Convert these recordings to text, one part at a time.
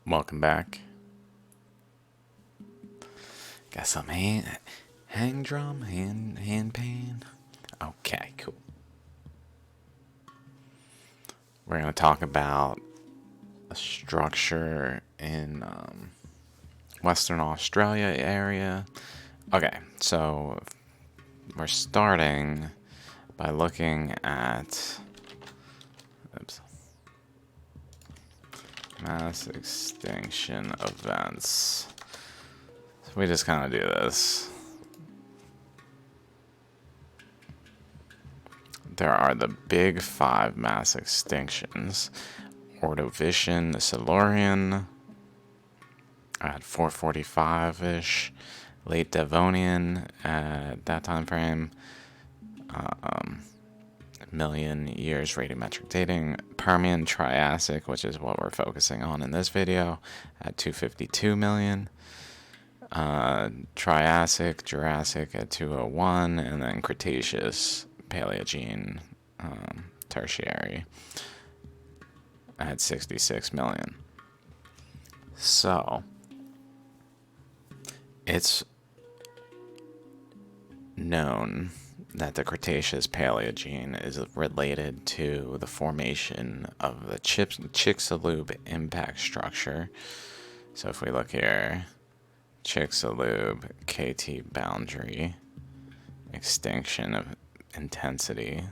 Welcome back. Got some hang drum, hand pan. Okay, cool. We're gonna talk about a structure in Western Australia area. Okay, so we're starting by looking at mass extinction events. So we just kind of do this. There are the big five mass extinctions: Ordovician, the Silurian at 445-ish, late Devonian at that time frame, million years radiometric dating, Permian Triassic, which is what we're focusing on in this video, at 252 million, Triassic, Jurassic at 201, and then Cretaceous, Paleogene, Tertiary at 66 million. So it's known that the Cretaceous Paleogene is related to the formation of the Chicxulub impact structure. So if we look here, Chicxulub KT boundary, extinction of intensity,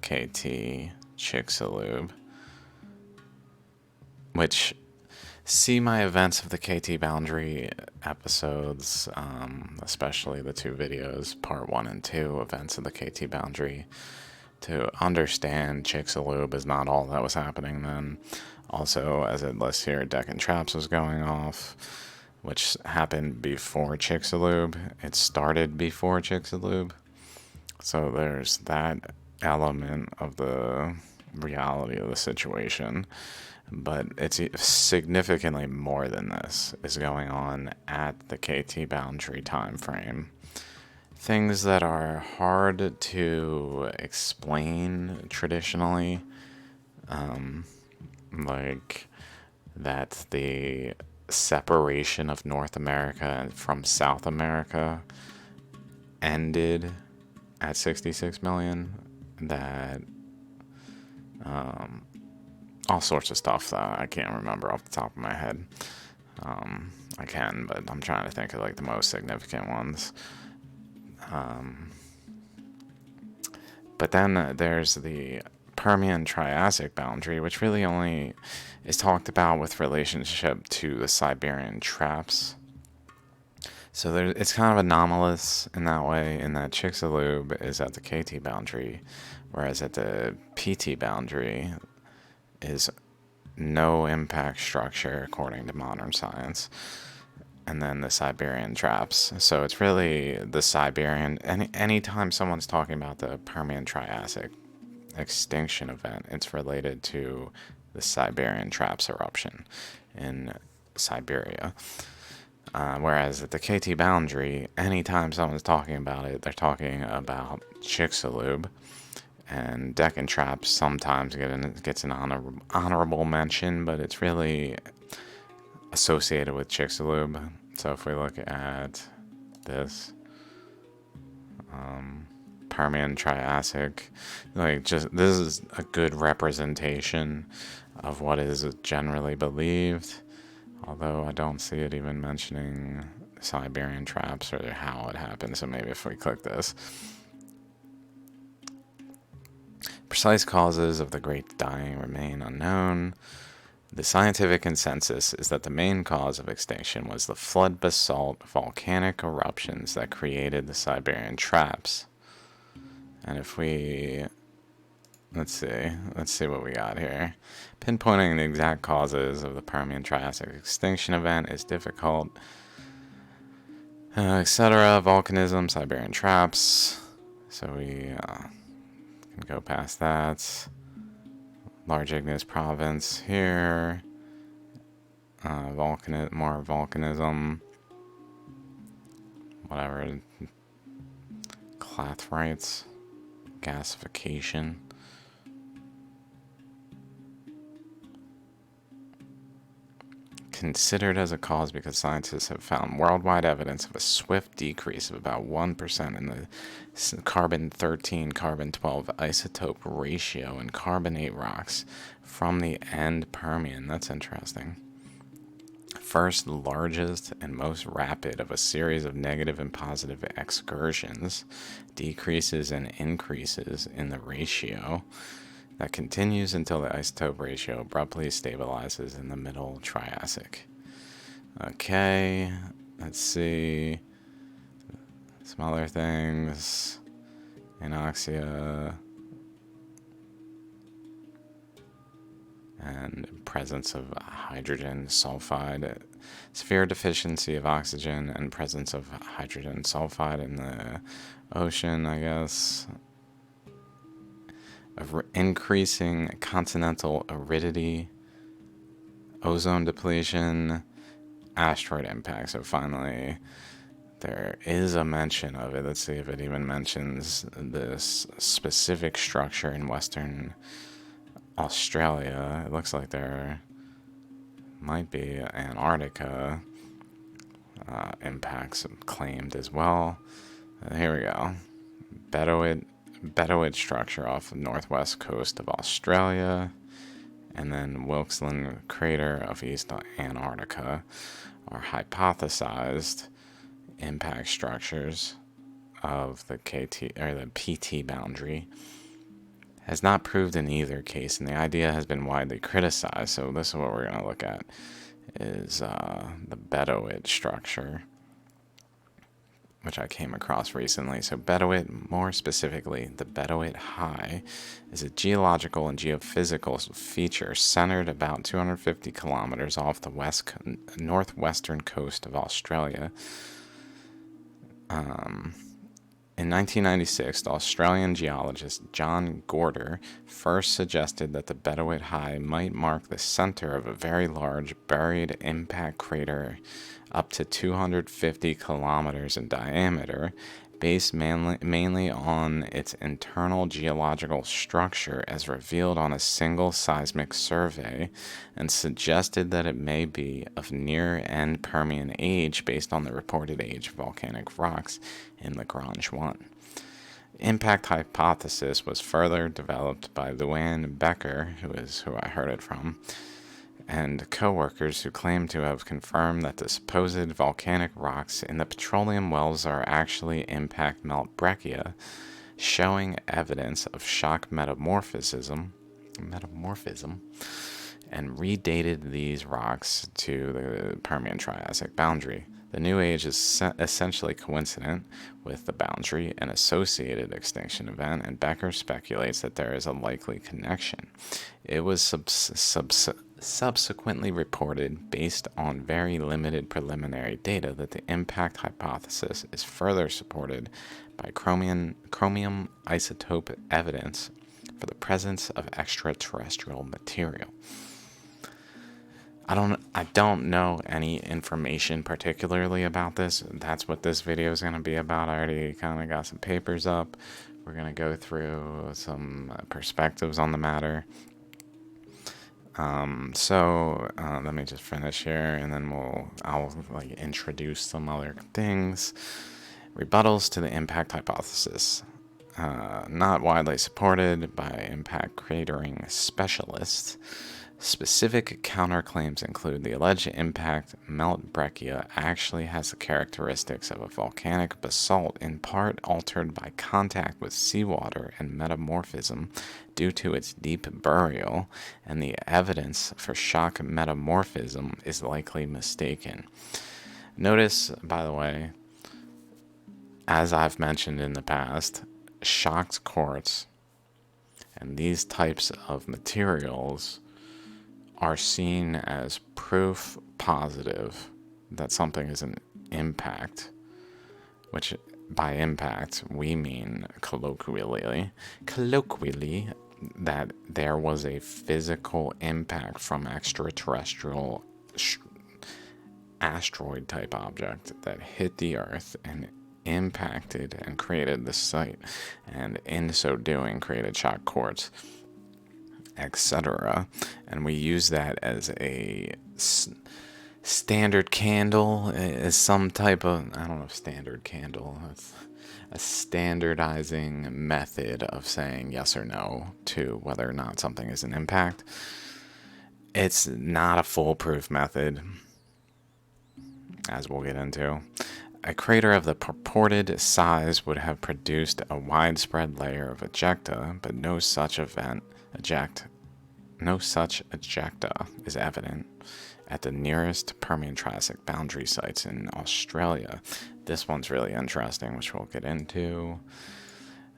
KT Chicxulub, which see my events of the KT boundary episodes, especially the two videos, part 1 and 2, events of the KT boundary, to understand Chicxulub is not all that was happening then. Also, as it lists here, Deccan Traps was going off, which happened before Chicxulub. It started before Chicxulub. So there's that element of the reality of the situation. But it's significantly more than this is going on at the KT boundary time frame. Things that are hard to explain traditionally, like that the separation of North America from South America ended at 66 million, that all sorts of stuff that I can't remember off the top of my head. I can, but I'm trying to think of like the most significant ones. But then there's the Permian Triassic boundary, which really only is talked about with relationship to the Siberian traps. So it's kind of anomalous in that way, in that Chicxulub is at the KT boundary, whereas at the PT boundary is no impact structure according to modern science, and then the Siberian traps. So it's really the Siberian. Anytime someone's talking about the Permian Triassic extinction event, it's related to the Siberian traps eruption in Siberia. Whereas at the KT boundary, anytime someone's talking about it, they're talking about Chicxulub. And Deccan Traps sometimes gets an honorable mention, but it's really associated with Chicxulub. So if we look at this Permian Triassic, this is a good representation of what is generally believed, although I don't see it even mentioning Siberian traps or how it happened. So maybe if we click this, precise causes of the Great Dying remain unknown. The scientific consensus is that the main cause of extinction was the flood basalt volcanic eruptions that created the Siberian traps. And if we, let's see what we got here. Pinpointing the exact causes of the Permian Triassic extinction event is difficult, etc. Volcanism, Siberian traps. So we can go past that. Large igneous province here. More volcanism. Whatever. Clathrites. Gasification. considered as a cause because scientists have found worldwide evidence of a swift decrease of about 1% in the carbon-13, carbon-12 isotope ratio in carbonate rocks from the end Permian. That's interesting. First largest and most rapid of a series of negative and positive excursions, decreases and increases in the ratio that continues until the isotope ratio abruptly stabilizes in the middle Triassic. Okay, let's see some other things. Anoxia and presence of hydrogen sulfide, severe deficiency of oxygen and presence of hydrogen sulfide in the ocean, I guess. Increasing continental aridity, ozone depletion, asteroid impact. So finally, there is a mention of it. Let's see if it even mentions this specific structure in Western Australia. It looks like there might be Antarctica impacts claimed as well. Here we go. Bedout structure off the northwest coast of Australia, and then Wilkesland crater of East Antarctica are hypothesized impact structures of the KT or the PT boundary. Has not proved in either case, and the idea has been widely criticized. So this is what we're going to look at, is the Bedout structure, which I came across recently. So Bedout, more specifically, the Bedout High, is a geological and geophysical feature centered about 250 kilometers off the northwestern coast of Australia. In 1996, the Australian geologist John Gorder first suggested that the Bedout High might mark the center of a very large buried impact crater up to 250 kilometers in diameter, based mainly on its internal geological structure as revealed on a single seismic survey, and suggested that it may be of near-end Permian age based on the reported age of volcanic rocks in Lagrange 1. Impact hypothesis was further developed by Luann Becker, who I heard it from, and co-workers who claim to have confirmed that the supposed volcanic rocks in the petroleum wells are actually impact melt breccia, showing evidence of shock metamorphism, and redated these rocks to the Permian-Triassic boundary. The New Age is essentially coincident with the boundary and associated extinction event, and Becker speculates that there is a likely connection. It was subsequently reported, based on very limited preliminary data, that the impact hypothesis is further supported by chromium isotope evidence for the presence of extraterrestrial material. I don't know any information particularly about this. That's what this video is going to be about. I already kind of got some papers up. We're going to go through some perspectives on the matter. Let me just finish here, and then I'll introduce some other things. Rebuttals to the impact hypothesis. Not widely supported by impact cratering specialists. Specific counterclaims include the alleged impact melt breccia actually has the characteristics of a volcanic basalt, in part altered by contact with seawater and metamorphism due to its deep burial, and the evidence for shock metamorphism is likely mistaken. Notice, by the way, as I've mentioned in the past, shocked quartz and these types of materials are seen as proof positive that something is an impact, which by impact we mean colloquially that there was a physical impact from extraterrestrial asteroid type object that hit the earth and impacted and created the site, and in so doing created shock quartz, etc. And we use that as a standard candle is some type of, I don't know if standard candle, it's a standardizing method of saying yes or no to whether or not something is an impact. It's not a foolproof method, as we'll get into. A crater of the purported size would have produced a widespread layer of ejecta, but no such ejecta is evident at the nearest Permian-Triassic boundary sites in Australia. This one's really interesting, which we'll get into.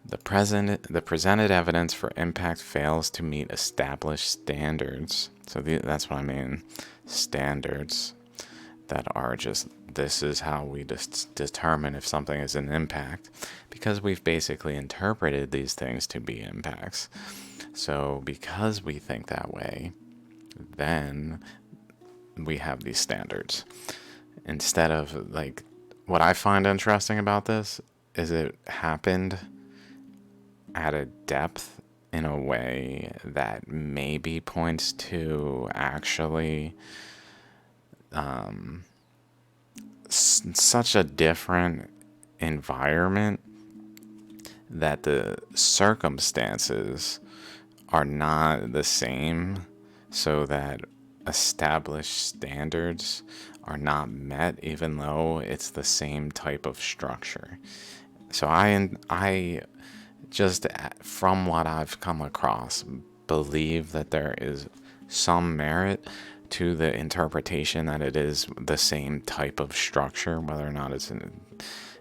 The presented evidence for impact fails to meet established standards. So that's what I mean, standards that are just, this is how we determine if something is an impact, because we've basically interpreted these things to be impacts. So because we think that way, then we have these standards. Instead of, like, what I find interesting about this is it happened at a depth in a way that maybe points to actually such a different environment that the circumstances are not the same, so that established standards are not met even though it's the same type of structure. So I just, from what I've come across, believe that there is some merit to the interpretation that it is the same type of structure. Whether or not it's an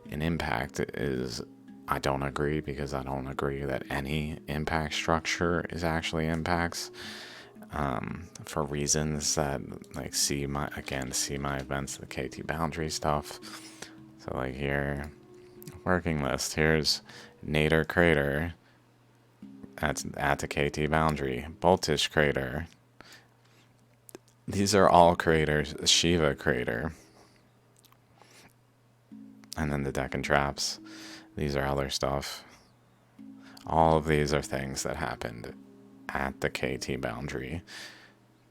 impact is, I don't agree, because I don't agree that any impact structure is actually impacts, for reasons that, like, see my events, the KT boundary stuff. So, like, here, working list, here's Nader crater at the KT boundary, Boltish crater. These are all craters. Shiva crater, and then the Deccan traps. These are other stuff. All of these are things that happened at the KT boundary.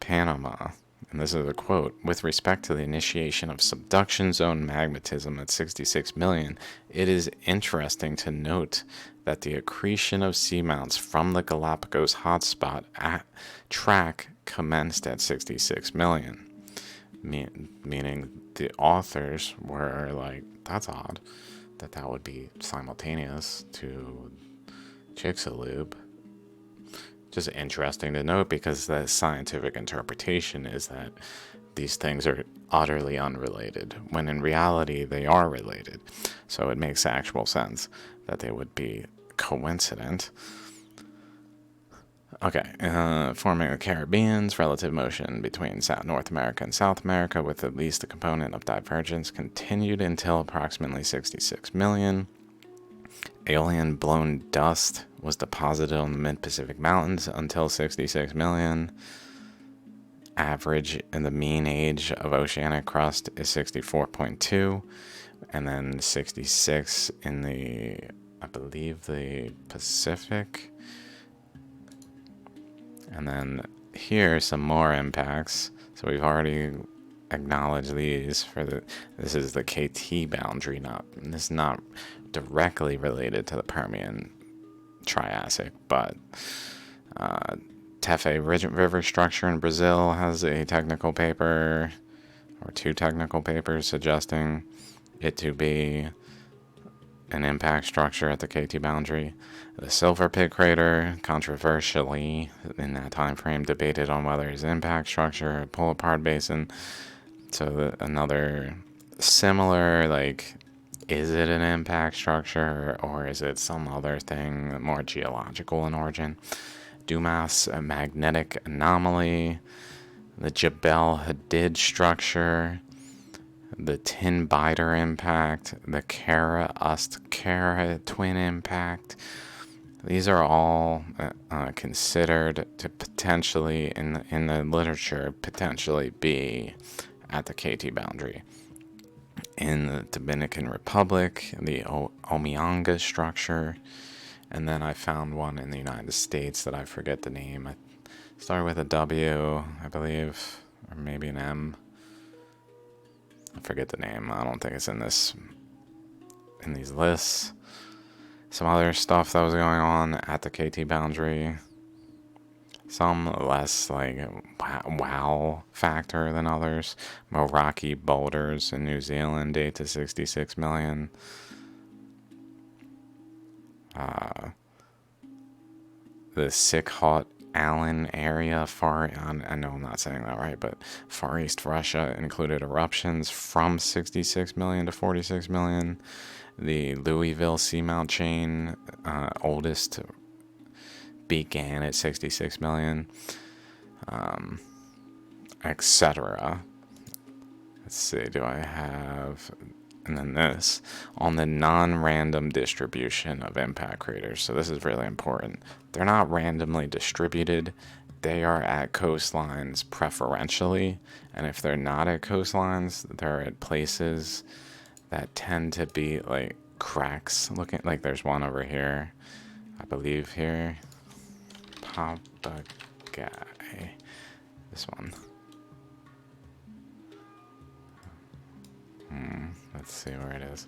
Panama, and this is a quote, with respect to the initiation of subduction zone magmatism at 66 million, it is interesting to note that the accretion of seamounts from the Galapagos hotspot at track commenced at 66 million. Meaning the authors were like, that's odd that would be simultaneous to Chicxulub. Just interesting to note, because the scientific interpretation is that these things are utterly unrelated, when in reality they are related. So it makes actual sense that they would be coincident. Okay, forming the Caribbean's relative motion between North America and South America, with at least a component of divergence, continued until approximately 66 million. Alien blown dust was deposited on the mid-Pacific Mountains until 66 million. Average and the mean age of oceanic crust is 64.2, and then 66 in the, I believe, the Pacific. And then here some more impacts. So we've already acknowledged these for this is the KT boundary, this is not directly related to the Permian Triassic, but Tefe River structure in Brazil has a technical paper, or two technical papers, suggesting it to be an impact structure at the KT boundary. The Silver Pit crater, controversially in that time frame, debated on whether it's impact structure or pull apart basin. So another similar, like, is it an impact structure or is it some other thing more geological in origin? Dumas, a magnetic anomaly. The Jebel Hadid structure. The Tin Biter impact. The Kara Ust Kara twin impact. These are all considered to potentially, in the literature, potentially be at the KT boundary. In the Dominican Republic, the Omeonga structure, and then I found one in the United States that I forget the name. It started with a W, I believe, or maybe an M. I forget the name. I don't think it's in these lists. Some other stuff that was going on at the KT boundary. Some less like wow factor than others. More rocky boulders in New Zealand, 8 to 66 million. The Sikhot Allen area, I know I'm not saying that right, but Far East Russia included eruptions from 66 million to 46 million. The Louisville Seamount chain, oldest, began at 66 million, etc. Let's see, do I have... And then this, on the non-random distribution of impact craters. So this is really important. They're not randomly distributed. They are at coastlines preferentially. And if they're not at coastlines, they're at places that tend to be like cracks looking. Like there's one over here, I believe here. Papagayi. This one. Let's see where it is.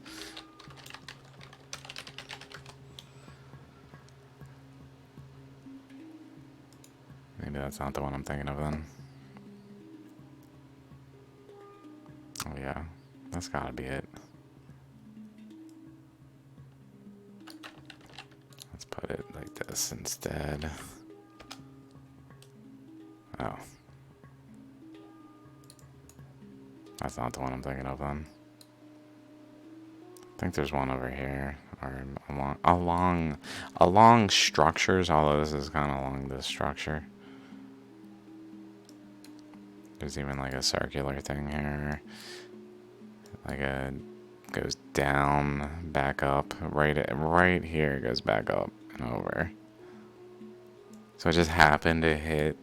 Maybe that's not the one I'm thinking of then. Oh yeah, that's gotta be it. Let's put it like this instead. Oh. That's not the one I'm thinking of then. I think there's one over here, or along structures, although this is kind of along this structure. There's even like a circular thing here. Like goes down, back up, right here it goes back up and over. So it just happened to hit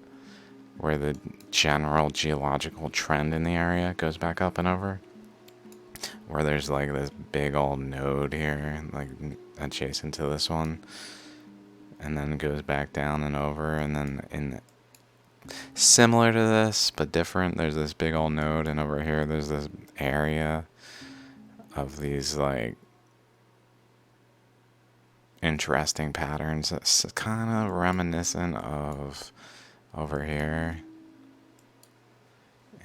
where the general geological trend in the area goes back up and over. Where there's like this big old node here, like adjacent to this one, and then goes back down and over, and then similar to this but different, there's this big old node, and over here there's this area of these like interesting patterns that's kind of reminiscent of over here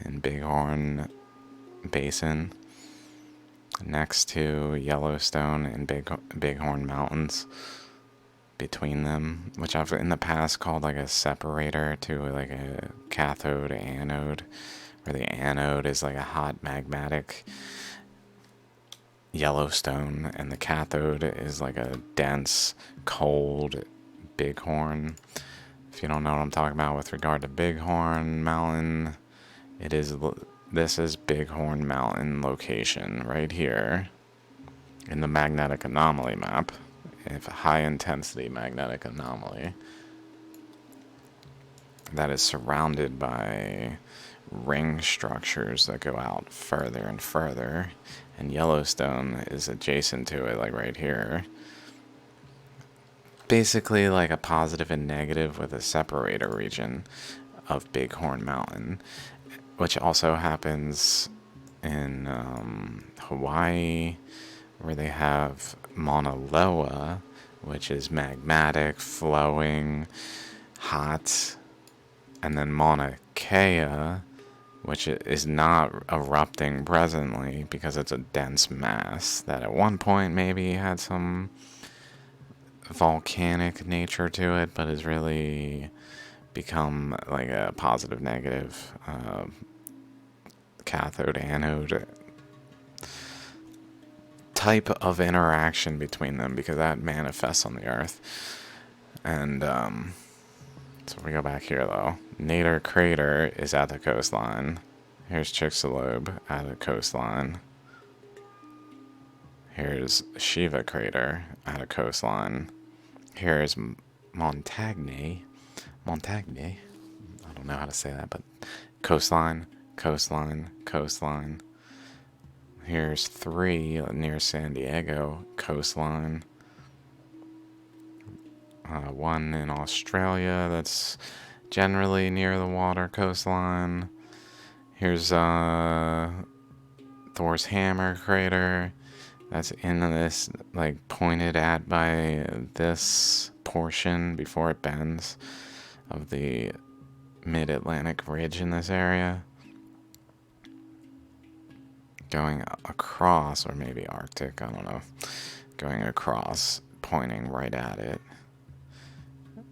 in Bighorn Basin, next to Yellowstone and Bighorn Mountains between them, which I've in the past called like a separator to like a cathode anode, where the anode is like a hot magmatic Yellowstone and the cathode is like a dense cold Bighorn. If you don't know what I'm talking about with regard to Bighorn Mountain, this is Bighorn Mountain location right here in the magnetic anomaly map. If a high intensity magnetic anomaly that is surrounded by ring structures that go out further and further, and Yellowstone is adjacent to it, like right here. Basically like a positive and negative with a separator region of Bighorn Mountain, which also happens in Hawaii, where they have Mauna Loa, which is magmatic, flowing, hot, and then Mauna Kea, which is not erupting presently because it's a dense mass that at one point maybe had some volcanic nature to it, but has really become like a positive negative cathode anode type of interaction between them, because that manifests on the earth. And so if we go back here though, Nader Crater is at the coastline. Here's Chicxulub at the coastline. Here's Shiva Crater at a coastline. Here's Montagne. I don't know how to say that, but coastline, coastline, coastline. Here's 3 near San Diego, coastline. 1 in Australia that's generally near the water, coastline. Here's 3 Thor's Hammer crater that's in this, like, pointed at by this portion before it bends of the mid-Atlantic ridge in this area. Going across, or maybe Arctic, I don't know. Going across, pointing right at it,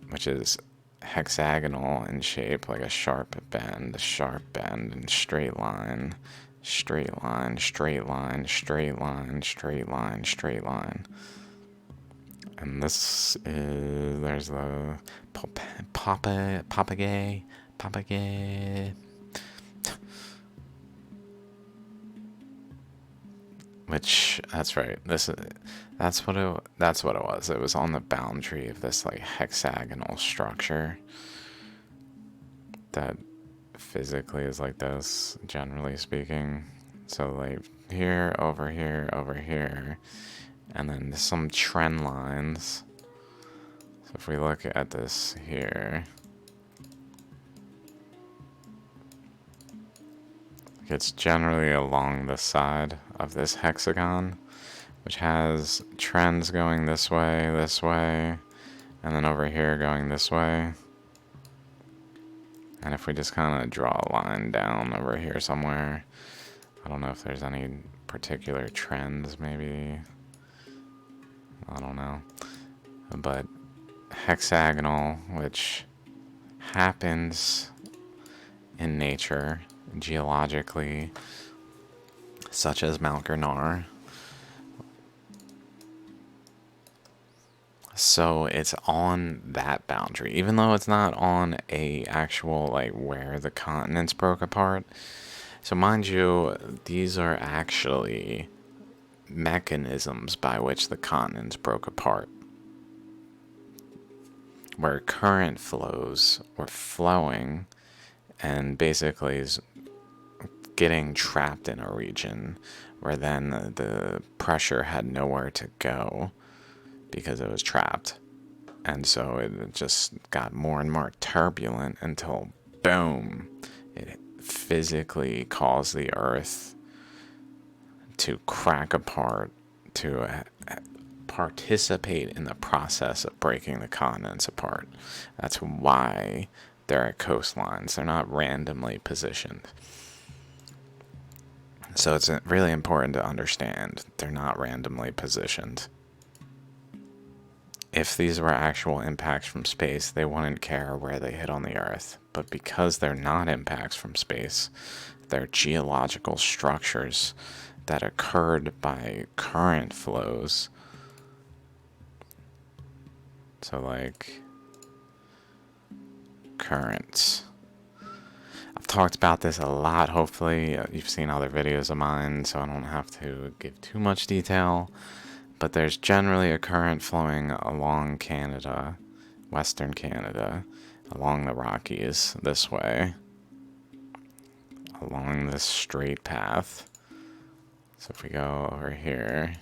which is hexagonal in shape, like a sharp bend, and straight line, straight line, straight line, straight line, straight line, straight line. And this is, there's the Papagay, which, that's right. That's what it was. It was on the boundary of this, like, hexagonal structure that physically is like this, generally speaking. So, like, here, over here, over here, and then some trend lines. So if we look at this here, it's generally along the side of this hexagon, which has trends going this way, and then over here going this way. And if we just kind of draw a line down over here somewhere, I don't know if there's any particular trends, maybe, I don't know, but hexagonal, which happens in nature, geologically, such as Mount Gurnar. So it's on that boundary, even though it's not on a actual, like, where the continents broke apart. So mind you, these are actually mechanisms by which the continents broke apart, where current flows were flowing and basically is getting trapped in a region where then the pressure had nowhere to go because it was trapped. And so it just got more and more turbulent until, boom, it physically caused the Earth to crack apart, to participate in the process of breaking the continents apart. That's why they're at coastlines. They're not randomly positioned. So it's really important to understand they're not randomly positioned. If these were actual impacts from space, they wouldn't care where they hit on the Earth. But because they're not impacts from space, they're geological structures that occurred by current flows. So, like, currents. I've talked about this a lot, hopefully. You've seen other videos of mine, so I don't have to give too much detail. But there's generally a current flowing along Canada, Western Canada, along the Rockies this way, along this straight path. So if we go over here,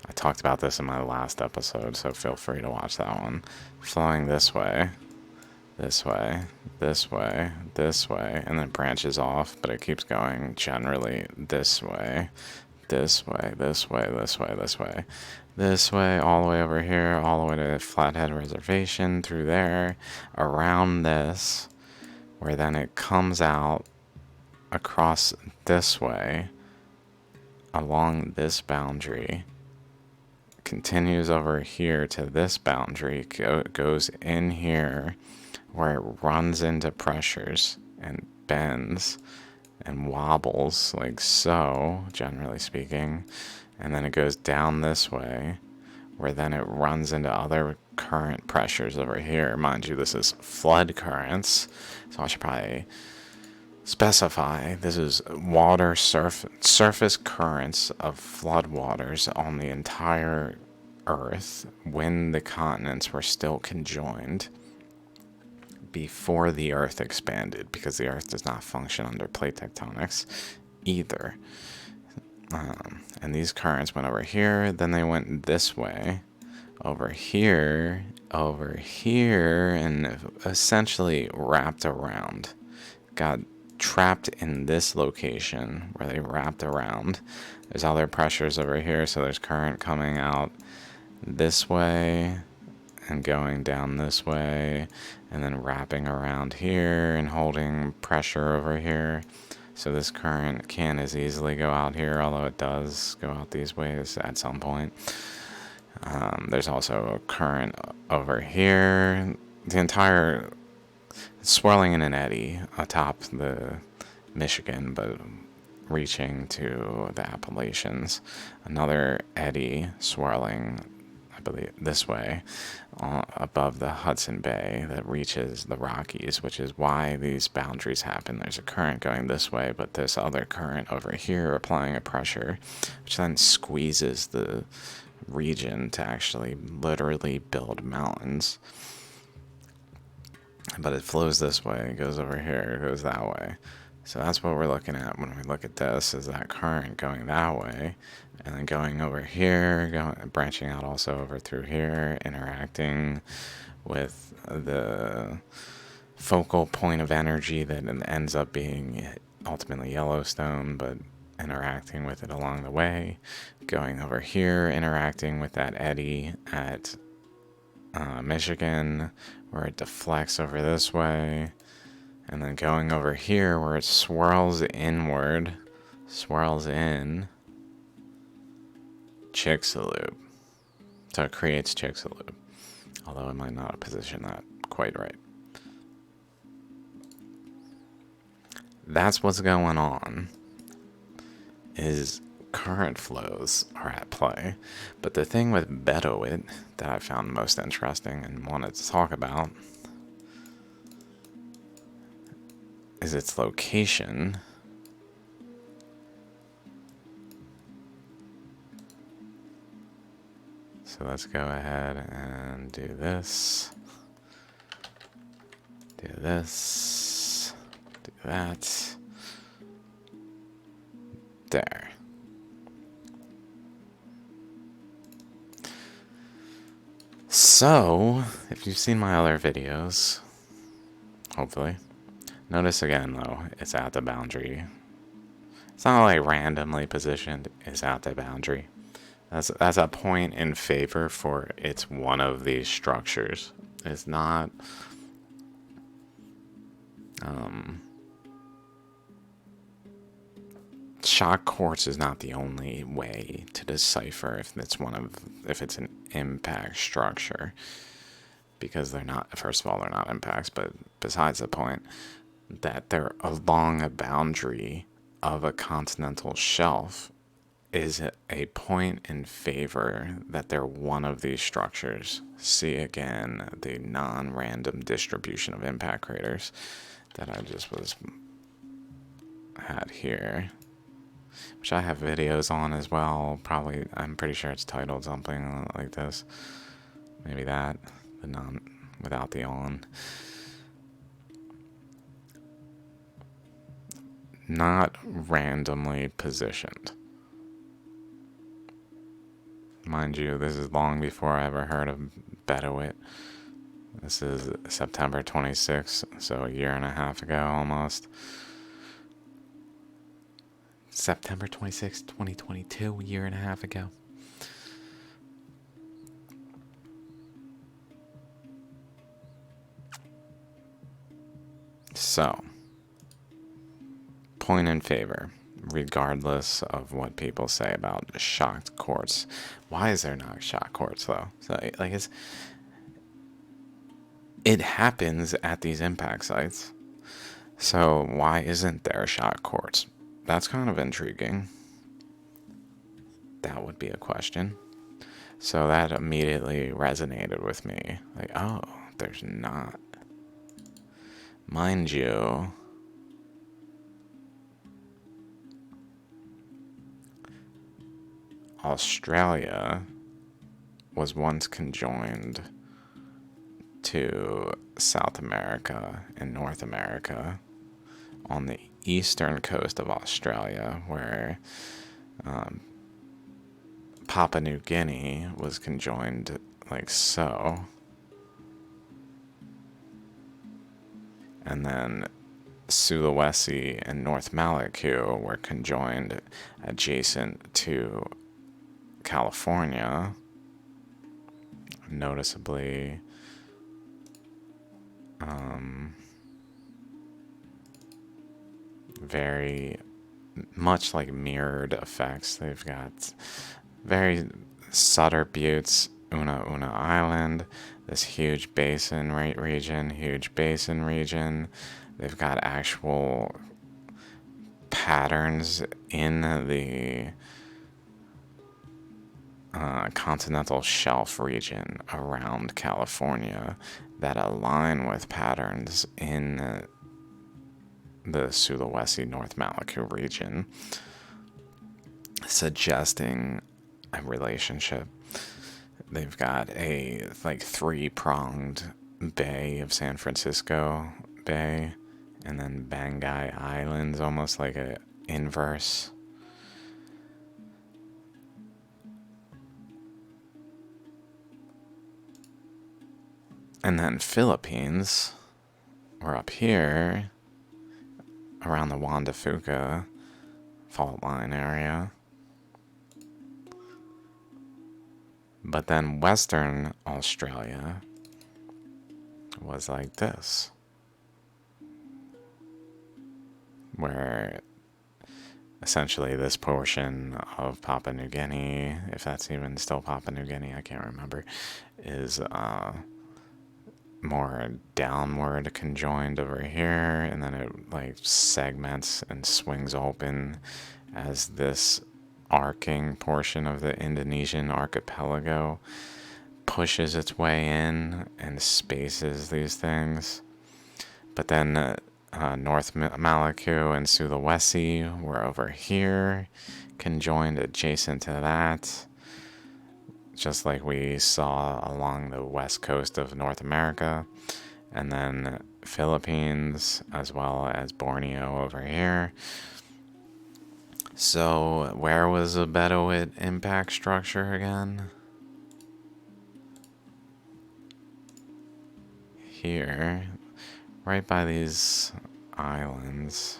I talked about this in my last episode, so feel free to watch that one. Flowing this way, this way, this way, this way, and then branches off, but it keeps going generally this way, this way, this way, this way, this way, this way, all the way over here, all the way to Flathead Reservation, through there, around this, where then it comes out across this way, along this boundary, continues over here to this boundary, goes in here, where it runs into pressures and bends and wobbles, like so, generally speaking, and then it goes down this way, where then it runs into other current pressures over here. Mind you, this is flood currents, so I should probably specify this is water surface currents of flood waters on the entire Earth when the continents were still conjoined, before the Earth expanded, because the Earth does not function under plate tectonics either. And these currents went over here, then they went this way, over here, and essentially wrapped around. got trapped in this location where they wrapped around. There's other pressures over here, so there's current coming out this way and going down this way, and then wrapping around here and holding pressure over here. So this current can't as easily go out here, although it does go out these ways at some point. There's also a current over here. The entire swirling in an eddy atop the Michigan, but reaching to the Appalachians. Another eddy swirling, I believe, this way above the Hudson Bay that reaches the Rockies, which is why these boundaries happen. There's a current going this way, but this other current over here applying a pressure, which then squeezes the region to actually literally build mountains. But it flows this way, it goes over here, it goes that way. So that's what we're looking at when we look at this, is that current going that way, and then going over here, branching out also over through here, interacting with the focal point of energy that ends up being ultimately Yellowstone, but interacting with it along the way, going over here, interacting with that eddy at Michigan, where it deflects over this way, and then going over here where it swirls inward, swirls in Chicxulub. So it creates Chicxulub, although I might not position that quite right. That's what's going on, is current flows are at play. But the thing with Bedout that I found most interesting and wanted to talk about is its location. So let's go ahead and do this. Do this. Do that. There. So, if you've seen my other videos, hopefully, notice again though, it's at the boundary. It's not like randomly positioned, it's at the boundary. That's a point in favor for it's one of these structures. It's not shock quartz is not the only way to decipher if it's an impact structure, because they're not. First of all, they're not impacts, but besides the point that they're along a boundary of a continental shelf is a point in favor that they're one of these structures. See again the non-random distribution of impact craters that I just had here, which I have videos on as well. Probably, I'm pretty sure it's titled something like this. Maybe that, the non without the on. Not randomly positioned. Mind you, this is long before I ever heard of Bedout. This is September 26th, so a year and a half ago almost. September 26th, 2022, a year and a half ago. So, point in favor, regardless of what people say about shocked quartz. Why is there not shocked quartz though? So, like, it happens at these impact sites. So why isn't there shocked quartz? That's kind of intriguing. That would be a question. So that immediately resonated with me. Like, oh, there's not. Mind you, Australia was once conjoined to South America and North America on the eastern coast of Australia, where Papua New Guinea was conjoined like so. And then Sulawesi and North Maluku were conjoined adjacent to California, noticeably very much like mirrored effects. They've got very Sutter Buttes, Una Una Island, this huge basin region, huge basin region. They've got actual patterns in the continental shelf region around California that align with patterns in the Sulawesi North Maluku region, suggesting a relationship. They've got a like three-pronged bay of San Francisco Bay, and then Banggai Islands, almost like a inverse. And then Philippines, we're up here around the Juan de Fuca fault line area. But then Western Australia was like this, where essentially this portion of Papua New Guinea, if that's even still Papua New Guinea, I can't remember, is more downward conjoined over here, and then it like segments and swings open as this arcing portion of the Indonesian archipelago pushes its way in and spaces these things. But then North Maluku and Sulawesi were over here, conjoined adjacent to that, just like we saw along the west coast of North America. And then Philippines, as well as Borneo over here. So where was the Bedout impact structure again? Here, right by these islands,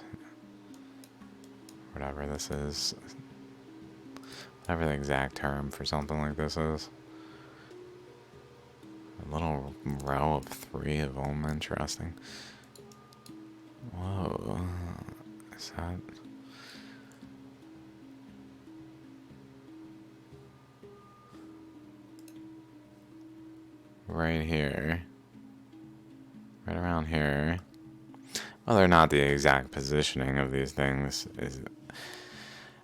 whatever this is, whatever the exact term for something like this is. A little row of three of them, interesting. Whoa, is that... right here, right around here. Whether or not the exact positioning of these things is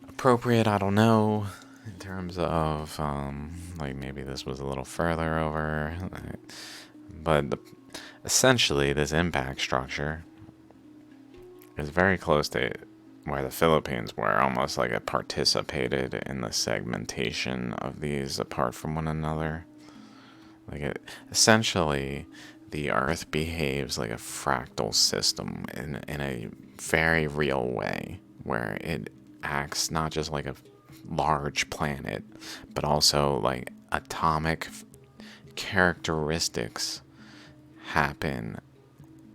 appropriate, I don't know, in terms of, like maybe this was a little further over, but essentially this impact structure is very close to where the Philippines were, almost like it participated in the segmentation of these apart from one another. Like it, essentially, the Earth behaves like a fractal system in a very real way, where it acts not just like a large planet, but also like atomic characteristics happen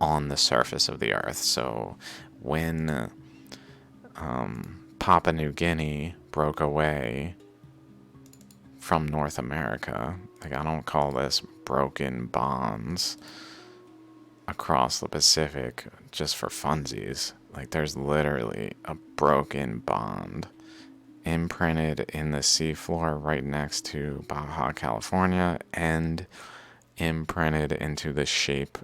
on the surface of the Earth. So when Papua New Guinea broke away from North America, like I don't call this broken bonds across the Pacific just for funsies. Like there's literally a broken bond imprinted in the seafloor right next to Baja California and imprinted into the shape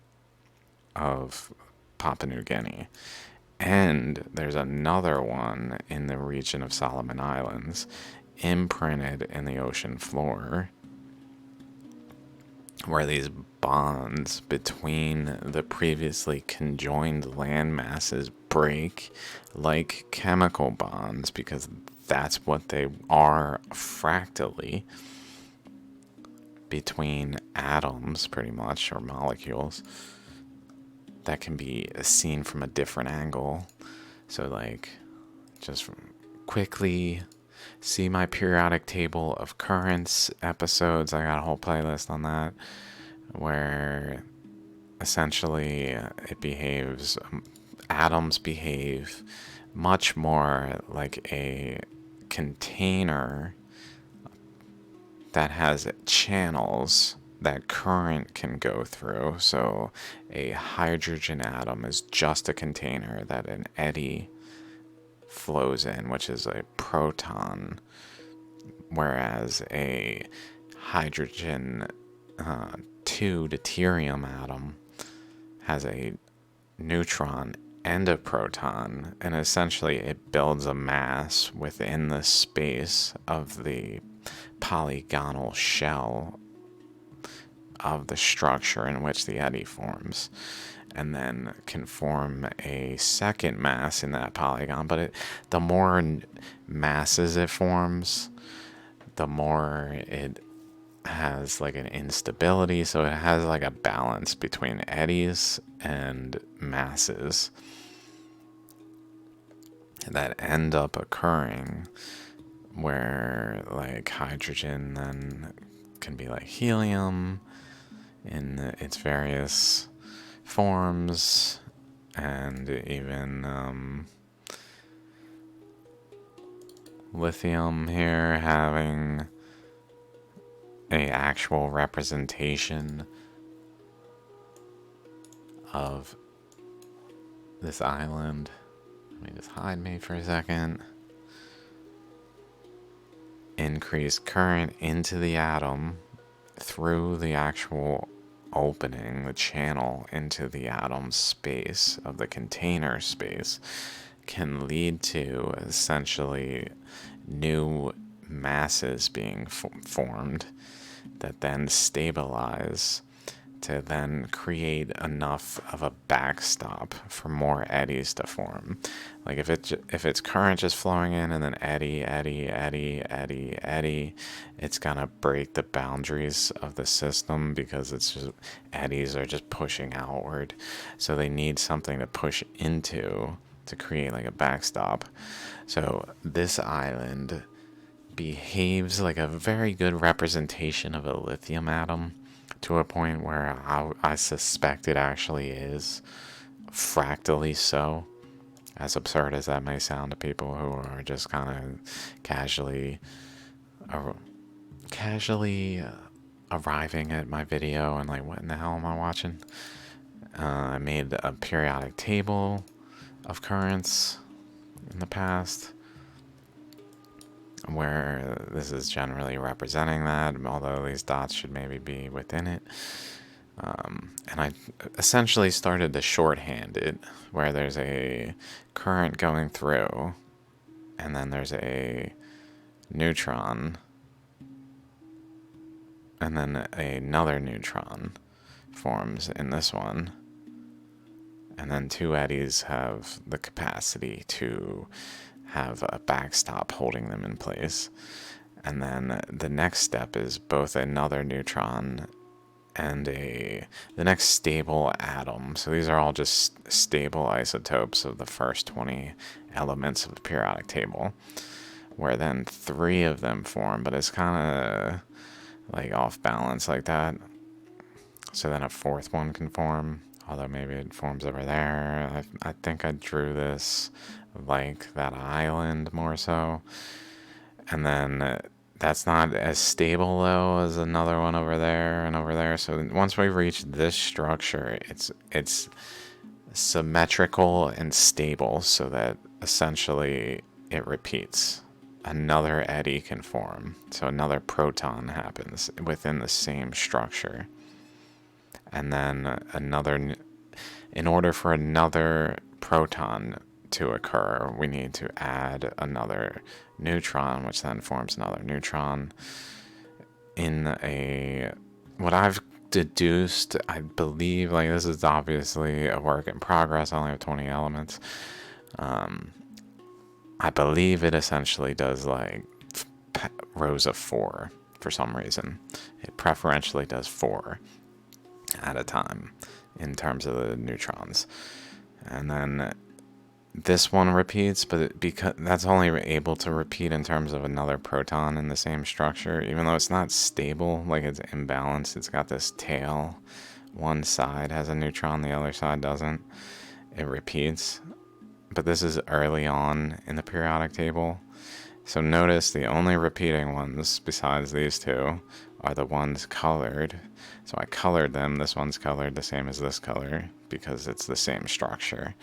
of Papua New Guinea. And there's another one in the region of Solomon Islands, imprinted in the ocean floor, where these bonds between the previously conjoined land masses break like chemical bonds, because that's what they are fractally, between atoms, pretty much, or molecules, that can be seen from a different angle. So, like, just quickly see my periodic table of currents episodes. I got a whole playlist on that, where essentially it behaves atoms behave much more like a container that has channels that current can go through. So a hydrogen atom is just a container that an eddy flows in, which is a proton, whereas a hydrogen 2 deuterium atom has a neutron and a proton, and essentially it builds a mass within the space of the polygonal shell of the structure in which the eddy forms, and then can form a second mass in that polygon. But the more masses it forms, the more it has like an instability, so it has like a balance between eddies and masses that end up occurring, where like hydrogen then can be like helium in its various forms, and even lithium here having a actual representation of this island. Let me just hide me for a second. Increase current into the atom through the actual opening, the channel into the atom space of the container space, can lead to essentially new masses being formed that then stabilize to then create enough of a backstop for more eddies to form. Like if it's current just flowing in and then eddy, it's gonna break the boundaries of the system, because it's just eddies are just pushing outward. So they need something to push into to create like a backstop. So this island behaves like a very good representation of a lithium atom, to a point where I suspect it actually is fractally so, as absurd as that may sound to people who are just kind of casually arriving at my video and like, what in the hell am I watching? I made a periodic table of currents in the past, where this is generally representing that, although these dots should maybe be within it. And I essentially started to shorthand it, where there's a current going through, and then there's a neutron, and then another neutron forms in this one. And then two eddies have the capacity to have a backstop holding them in place. And then the next step is both another neutron and the next stable atom. So these are all just stable isotopes of the first 20 elements of the periodic table, where then 3 of them form, but it's kind of like off balance like that. So then a 4th one can form, although maybe it forms over there. I think I drew this like that island more so. And then that's not as stable though as another one over there and over there. So once we reach this structure, it's symmetrical and stable, so that essentially it repeats. Another eddy can form, so another proton happens within the same structure. And then in order for another proton to occur, we need to add another neutron, which then forms another neutron in what I've deduced, I believe, like this is obviously a work in progress, I only have 20 elements. I believe it essentially does like rows of 4 for some reason. It preferentially does 4 at a time in terms of the neutrons. And then this one repeats, but because that's only able to repeat in terms of another proton in the same structure, even though it's not stable, like it's imbalanced. It's got this tail. One side has a neutron, the other side doesn't. it repeats. But this is early on in the periodic table. So notice the only repeating ones besides these two are the ones colored. So I colored them. This one's colored the same as this color because it's the same structure.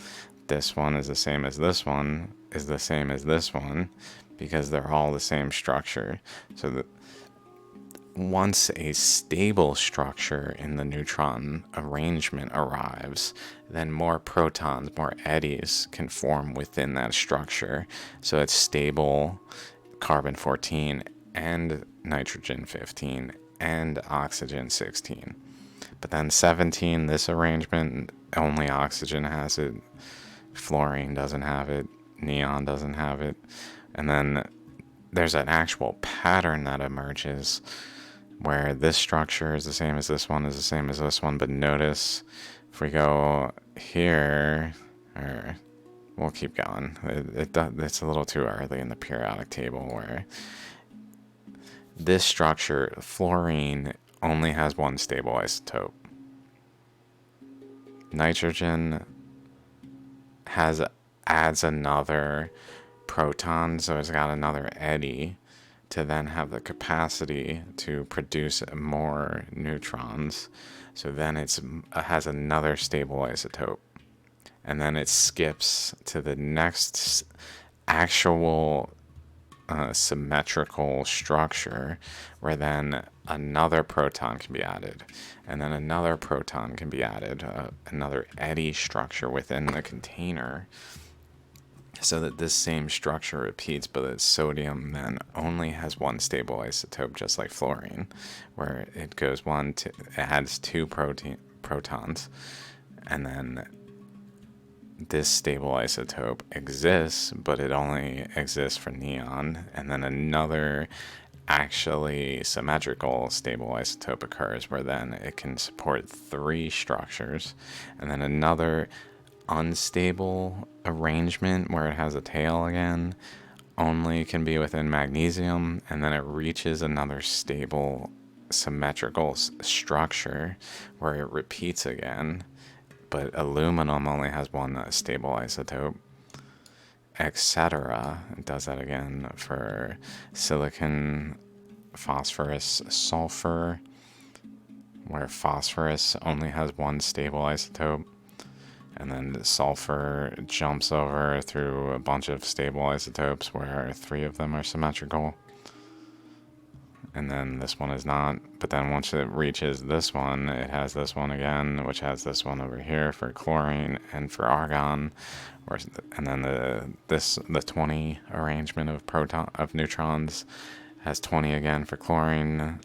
This one is the same as this one is the same as this one because they're all the same structure. So that once a stable structure in the neutron arrangement arrives, then more protons, more eddies can form within that structure. So it's stable carbon 14 and nitrogen 15 and oxygen 16. But then 17, this arrangement, only oxygen has it, fluorine doesn't have it, neon doesn't have it. And then there's an actual pattern that emerges where this structure is the same as this one, is the same as this one. But notice if we go here, or we'll keep going. It's a little too early in the periodic table where this structure, fluorine, only has one stable isotope. Nitrogen adds another proton, so it's got another eddy to then have the capacity to produce more neutrons. So then it has another stable isotope. And then it skips to the next actual symmetrical structure where then another proton can be added. And then another proton can be added, another eddy structure within the container, so that this same structure repeats, but its sodium then only has one stable isotope, just like fluorine, where it goes it adds two protons, and then this stable isotope exists, but it only exists for neon, and then another actually symmetrical stable isotope occurs where then it can support three structures, and then another unstable arrangement where it has a tail again only can be within magnesium, and then it reaches another stable symmetrical structure where it repeats again, but aluminum only has one stable isotope, etc. It does that again for silicon, phosphorus, sulfur, where phosphorus only has one stable isotope, and then the sulfur jumps over through a bunch of stable isotopes where three of them are symmetrical. And then this one is not. But then once it reaches this one, it has this one again, which has this one over here for chlorine and for argon. And then the 20 arrangement of neutrons has 20 again for chlorine.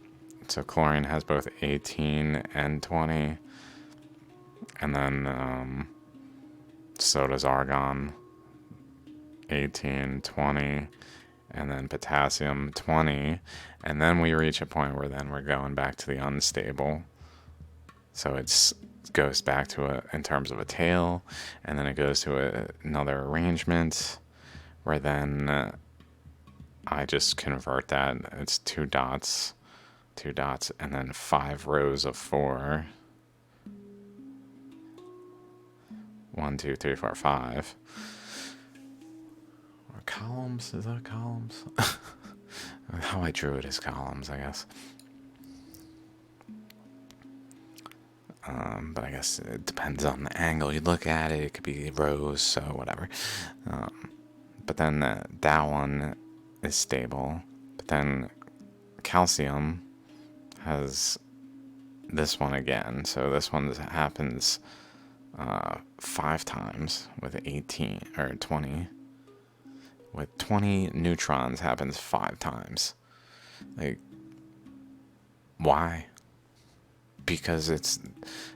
So chlorine has both 18 and 20. And then so does argon, 18, 20, and then potassium, 20. And then we reach a point where then we're going back to the unstable. So it goes back to in terms of a tail, and then it goes to another arrangement where then I just convert that. It's two dots, and then 5 rows of 4. 1, 2, 3, 4, 5. Or columns? Is that columns? How I drew it is columns, I guess. But I guess it depends on the angle you look at it. It could be rows, so whatever. But then that one is stable. But then calcium has this one again. So this one happens 5 times with 18 or 20. With 20 neutrons happens 5 times. Like, why? Because it's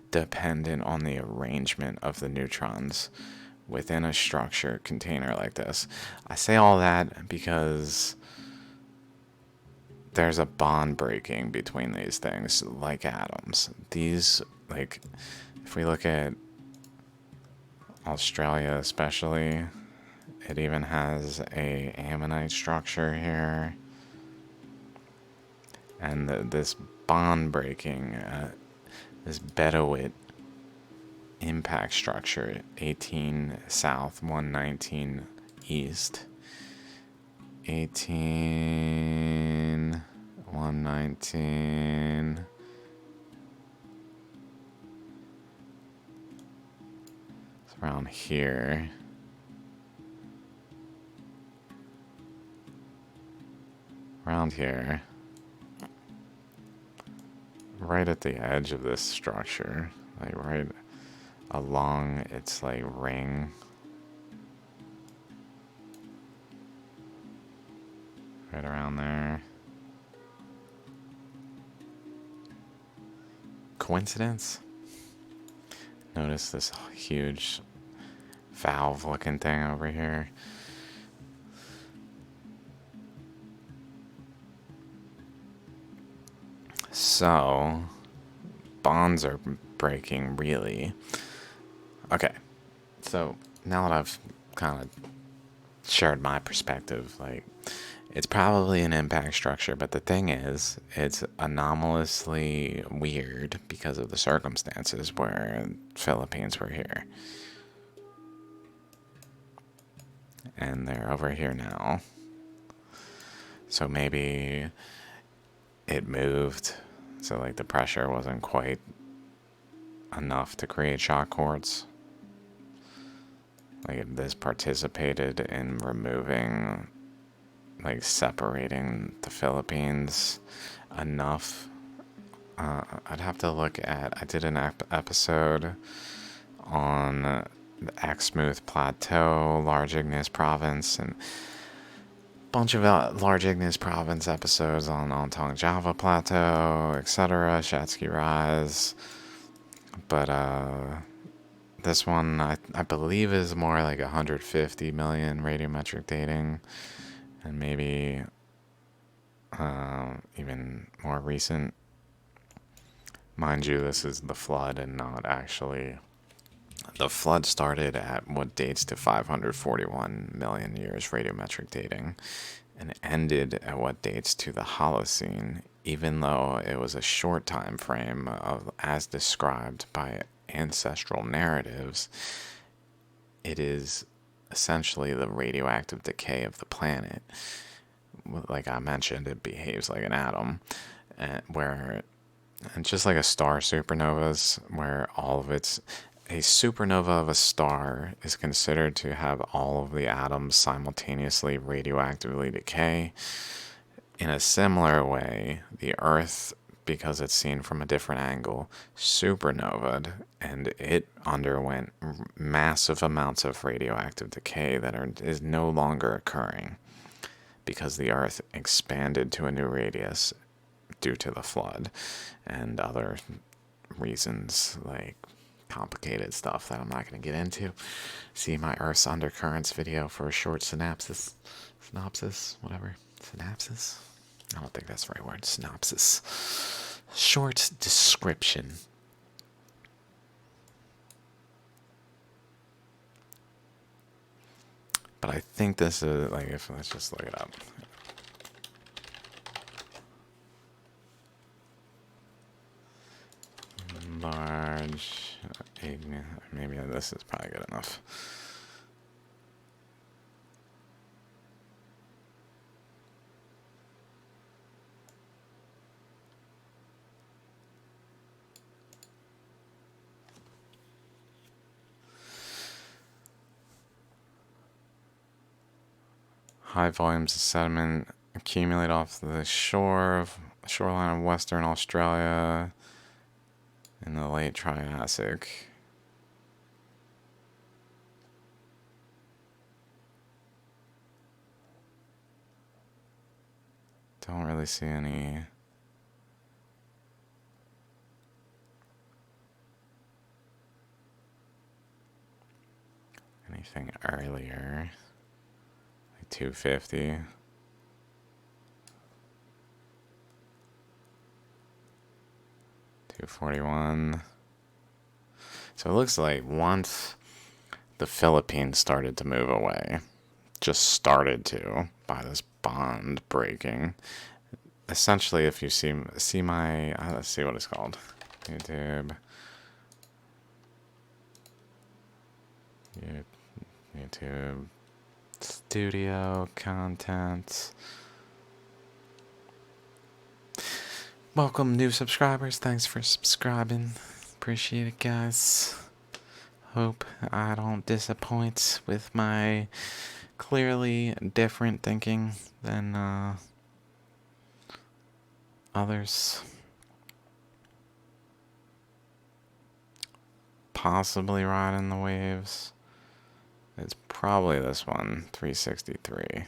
dependent on the arrangement of the neutrons within a structure container like this. I say all that because there's a bond breaking between these things, like atoms. These, like, if we look at Australia especially, it even has a ammonite structure here. And this bond breaking, this Bedout impact structure. 18 south, 119 east. 18, 119. It's around here. Around here. Right at the edge of this structure. Like right along its like ring. Right around there. Coincidence? Notice this huge valve looking thing over here. So, bonds are breaking, really. Okay, so now that I've kind of shared my perspective, like, it's probably an impact structure, but the thing is, it's anomalously weird because of the circumstances where Philippines were here. And they're over here now. So maybe it moved, so like the pressure wasn't quite enough to create shock cords. Like this participated in removing, like separating the Philippines enough. I'd have to look at, I did an episode on the Exmouth Plateau, Large Igneous Province, and bunch of Large Igneous Province episodes on Ontong Java Plateau, etc., Shatsky Rise. But this one, I believe, is more like 150 million radiometric dating, and maybe even more recent. Mind you, this is the flood and not actually... The flood started at what dates to 541 million years radiometric dating, and ended at what dates to the Holocene, even though it was a short time frame of, as described by ancestral narratives. It is essentially the radioactive decay of the planet. Like I mentioned, it behaves like an atom, where, and just like a star supernovas, where all of its... A supernova of a star is considered to have all of the atoms simultaneously radioactively decay. In a similar way, the Earth, because it's seen from a different angle, supernovaed, and it underwent massive amounts of radioactive decay that is no longer occurring because the Earth expanded to a new radius due to the flood and other reasons, like complicated stuff that I'm not going to get into. See my Earth's Undercurrents video for a short synopsis, whatever. Synopsis? I don't think that's the right word. Synopsis. Short description. But I think this is, like, if let's just look it up. Large igneous. Maybe this is probably good enough. High volumes of sediment accumulate off the shoreline of Western Australia in the late Triassic. Don't really see anything earlier. Like 250. $241. So it looks like once the Philippines started to move away, just started to, by this bond breaking. Essentially, if you see my, let's see what it's called. YouTube. YouTube studio content. Welcome, new subscribers. Thanks for subscribing. Appreciate it, guys. Hope I don't disappoint with my clearly different thinking than others. Possibly riding the waves. It's probably this one, 363.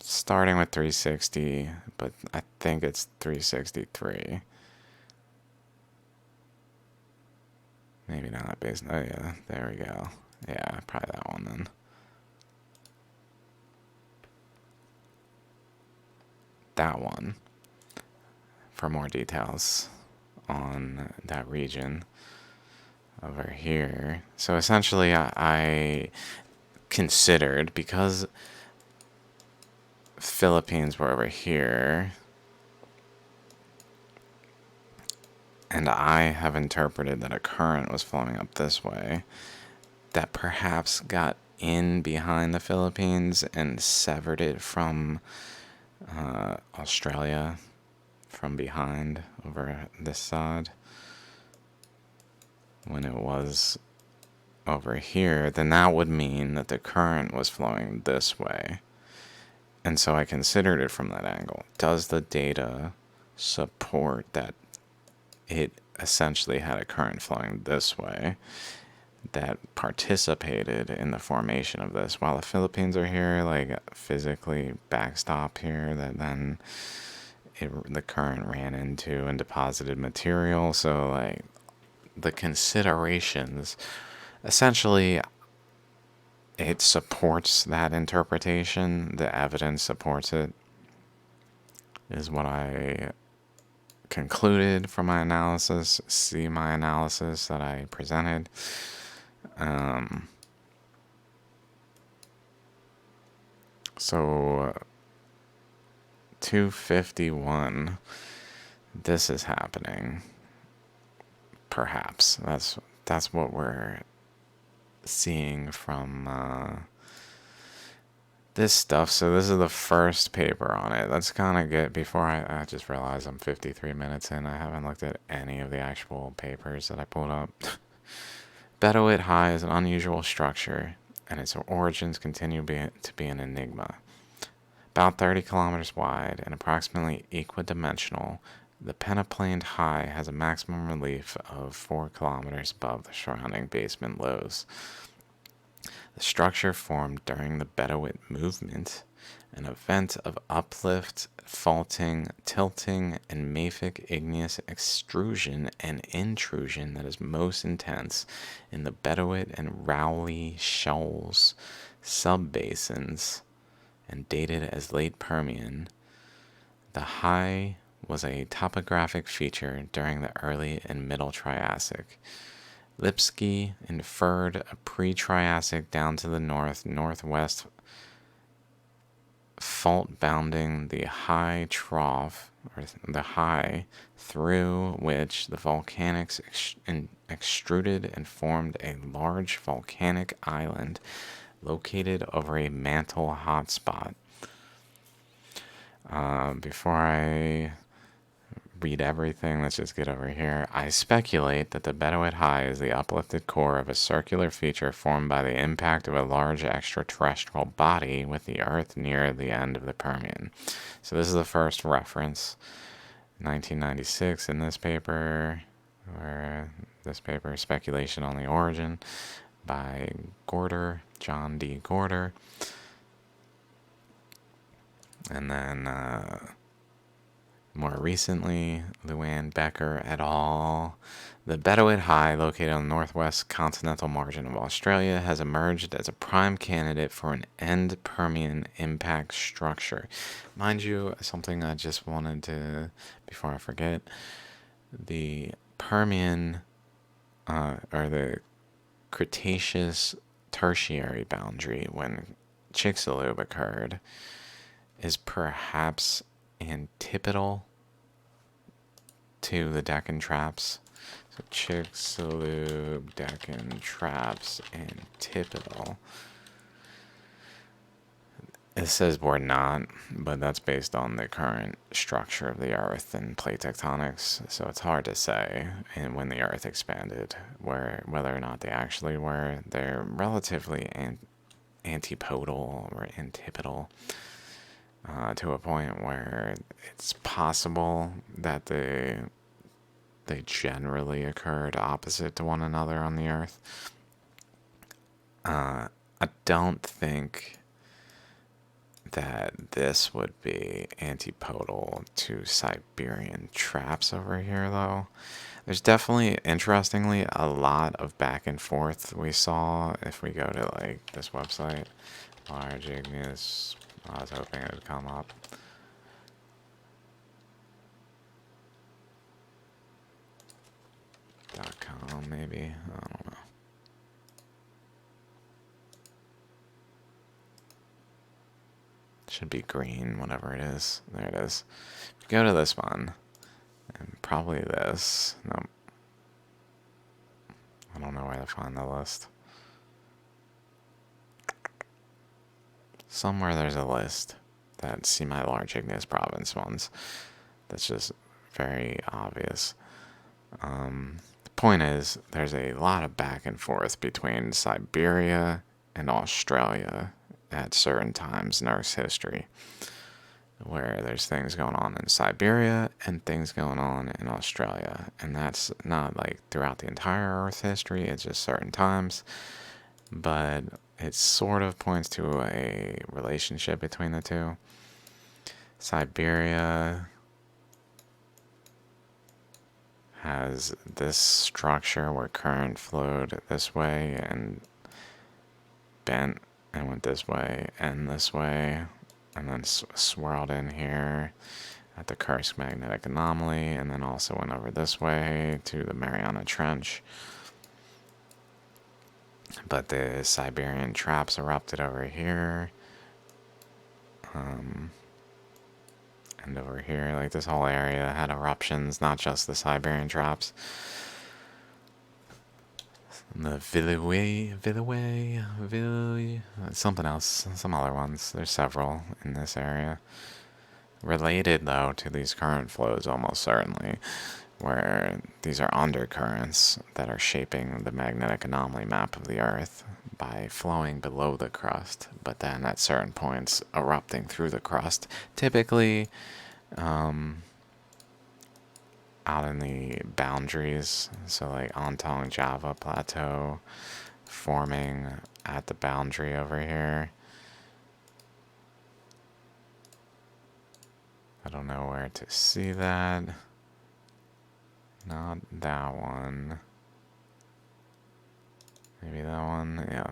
Starting with 360, but I think it's 363. Maybe not that base. Oh yeah, there we go. Yeah, probably that one then. That one. For more details on that region over here. So essentially I considered, because Philippines were over here, and I have interpreted that a current was flowing up this way, that perhaps got in behind the Philippines and severed it from Australia from behind over this side when it was over here, then that would mean that the current was flowing this way. And so I considered it from that angle. Does the data support that it essentially had a current flowing this way that participated in the formation of this, while the Philippines are here, like physically backstop here, that then the current ran into and deposited material? So like the considerations, essentially it supports that interpretation. The evidence supports it, is what I concluded from my analysis. See my analysis that I presented. So 251, this is happening. Perhaps that's what we're seeing from this stuff. So this is the first paper on it. Let's kind of get, before I just realized I'm 53 minutes in. I haven't looked at any of the actual papers that I pulled up. Bedout High is an unusual structure, and its origins continue to be an enigma. About 30 kilometers wide and approximately equidimensional, the penaplaned high has a maximum relief of 4 kilometers above the surrounding basement lows. The structure formed during the Bedout movement, an event of uplift, faulting, tilting, and mafic igneous extrusion and intrusion that is most intense in the Bedout and Rowley shoals subbasins, and dated as late Permian. The high was a topographic feature during the early and middle Triassic. Lipsky inferred a pre-Triassic down to the northwest fault bounding the high trough, or the high, through which the volcanics extruded and formed a large volcanic island located over a mantle hotspot. Before I read everything, let's just get over here. I speculate that the Bedout High is the uplifted core of a circular feature formed by the impact of a large extraterrestrial body with the Earth near the end of the Permian. So this is the first reference, 1996 in this paper, or this paper, Speculation on the Origin, by Gorder, John D. Gorder. And then more recently, Luann Becker et al. The Bedout High, located on the northwest continental margin of Australia, has emerged as a prime candidate for an end Permian impact structure. Mind you, something I just wanted to, before I forget, the Permian, or the Cretaceous Tertiary boundary when Chicxulub occurred is perhaps antipodal to the Deccan Traps. So Chicxulub, Deccan, Traps, and Typical. It says we're not, but that's based on the current structure of the Earth and plate tectonics, so it's hard to say. And when the Earth expanded, whether or not they actually were, they're relatively antipodal or antipodal to a point where it's possible that they generally occurred opposite to one another on the Earth. I don't think that this would be antipodal to Siberian traps over here, though. There's definitely, interestingly, a lot of back and forth we saw if we go to, like, this website. Large igneous. I was hoping it would come up. .com, maybe? I don't know. Should be green, whatever it is. There it is. If you go to this one, and probably this. No, I don't know where to find the list. Somewhere there's a list that semi-large igneous province ones. That's just very obvious. The point is, there's a lot of back and forth between Siberia and Australia at certain times in Earth's history, where there's things going on in Siberia and things going on in Australia. And that's not like throughout the entire Earth history, it's just certain times. But it sort of points to a relationship between the two. Siberia has this structure where current flowed this way and bent and went this way and this way, and then swirled in here at the Kursk magnetic anomaly, and then also went over this way to the Mariana Trench. But the Siberian traps erupted over here. And over here, like this whole area had eruptions, not just the Siberian traps. The Villaway, something else, some other ones. There's several in this area. Related, though, to these current flows almost certainly, where these are undercurrents that are shaping the magnetic anomaly map of the Earth by flowing below the crust, but then at certain points erupting through the crust, typically out in the boundaries, so like Ontong Java Plateau forming at the boundary over here. I don't know where to see that. Not that one. Maybe that one, yeah.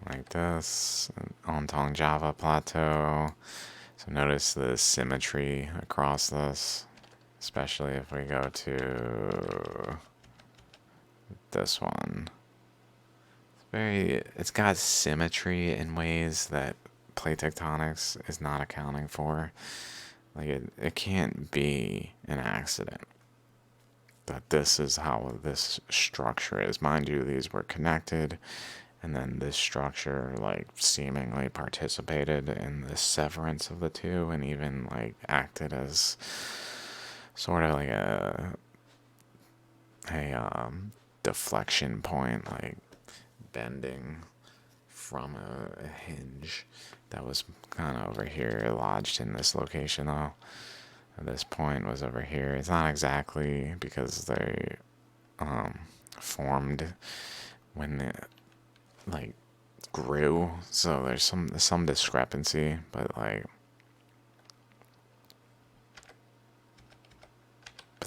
Like this, Ontong Java Plateau. So notice the symmetry across this, especially if we go to this one. It's got symmetry in ways that plate tectonics is not accounting for. Like it can't be an accident that this is how this structure is. Mind you, these were connected, and then this structure like seemingly participated in the severance of the two, and even like acted as sort of like a deflection point, like bending from a hinge that was kind of over here, lodged in this location though. This point was over here. It's not exactly because they formed when it like grew, so there's some discrepancy, but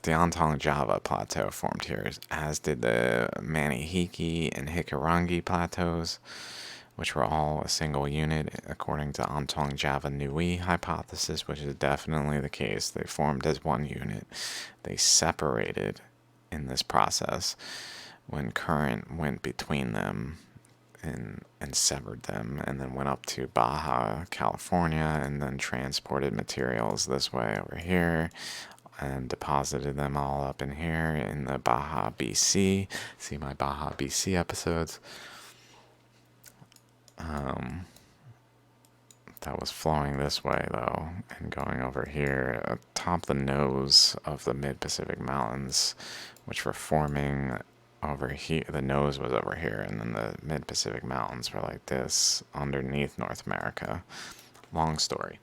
the Ontong Java plateau formed here, as did the Manihiki and Hikurangi plateaus, which were all a single unit according to Ontong Java Nui hypothesis, which is definitely the case. They formed as one unit. They separated in this process when current went between them and severed them, and then went up to Baja California, and then transported materials this way over here and deposited them all up in here in the Baja BC. See my Baja BC episodes. That was flowing this way though, and going over here atop the nose of the mid-Pacific Mountains, which were forming over here. The nose was over here, and then the mid-Pacific Mountains were like this underneath North America. Long story.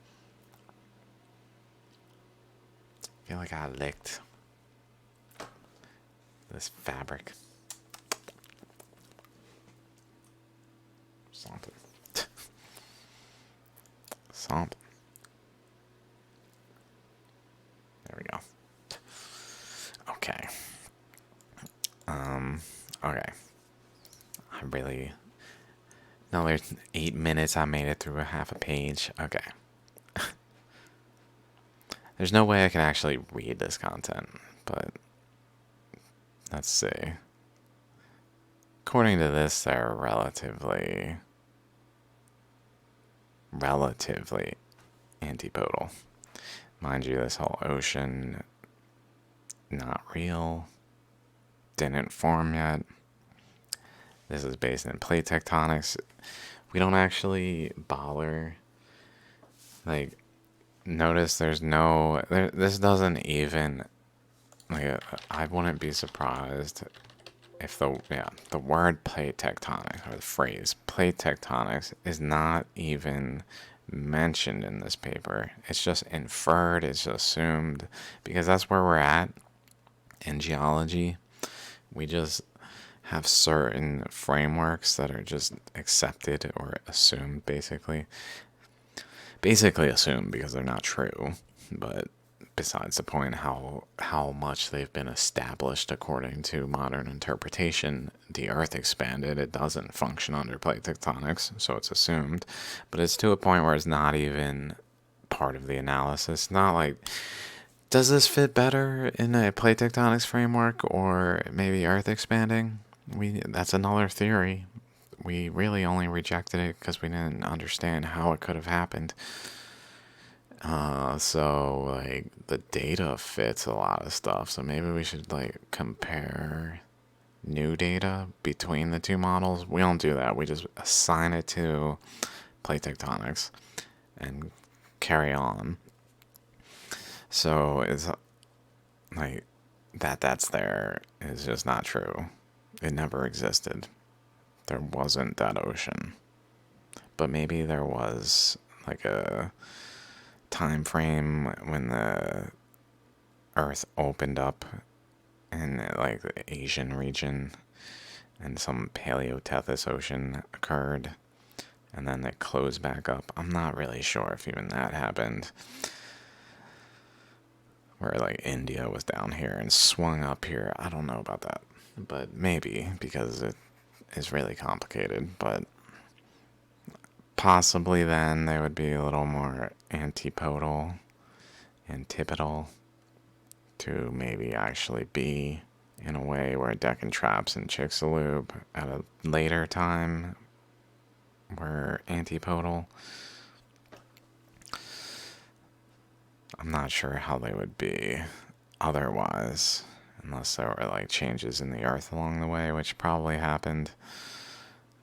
I feel like I licked this fabric. Something. Something. There we go. Okay. Okay. I really... Another 8 minutes, I made it through a half a page. Okay. There's no way I can actually read this content, but let's see. According to this, they're relatively antipodal. Mind you, this whole ocean, not real, didn't form yet. This is based in plate tectonics. We don't actually bother. Like, notice there's no... this doesn't even... Like, I wouldn't be surprised if the word plate tectonics, or the phrase plate tectonics, is not even mentioned in this paper. It's just inferred, it's assumed, because that's where we're at in geology. We just have certain frameworks that are just accepted or assumed, basically assumed, because they're not true, but besides the point, how much they've been established according to modern interpretation. The Earth expanded, it doesn't function under plate tectonics, so it's assumed, but it's to a point where it's not even part of the analysis. Not like, does this fit better in a plate tectonics framework or maybe Earth expanding? That's another theory. We really only rejected it because we didn't understand how it could have happened. So like the data fits a lot of stuff. So maybe we should like compare new data between the two models. We don't do that. We just assign it to plate tectonics and carry on. So it's like that's there is just not true. It never existed. There wasn't that ocean. But maybe there was like a time frame when the Earth opened up in like the Asian region and some Paleotethys ocean occurred and then it closed back up. I'm not really sure if even that happened, where like India was down here and swung up here. I don't know about that, but maybe, because it is really complicated. But possibly then they would be a little more antipodal to maybe actually be in a way where Deccan Traps and Chicxulub at a later time were antipodal. I'm not sure how they would be otherwise, unless there were like changes in the Earth along the way, which probably happened.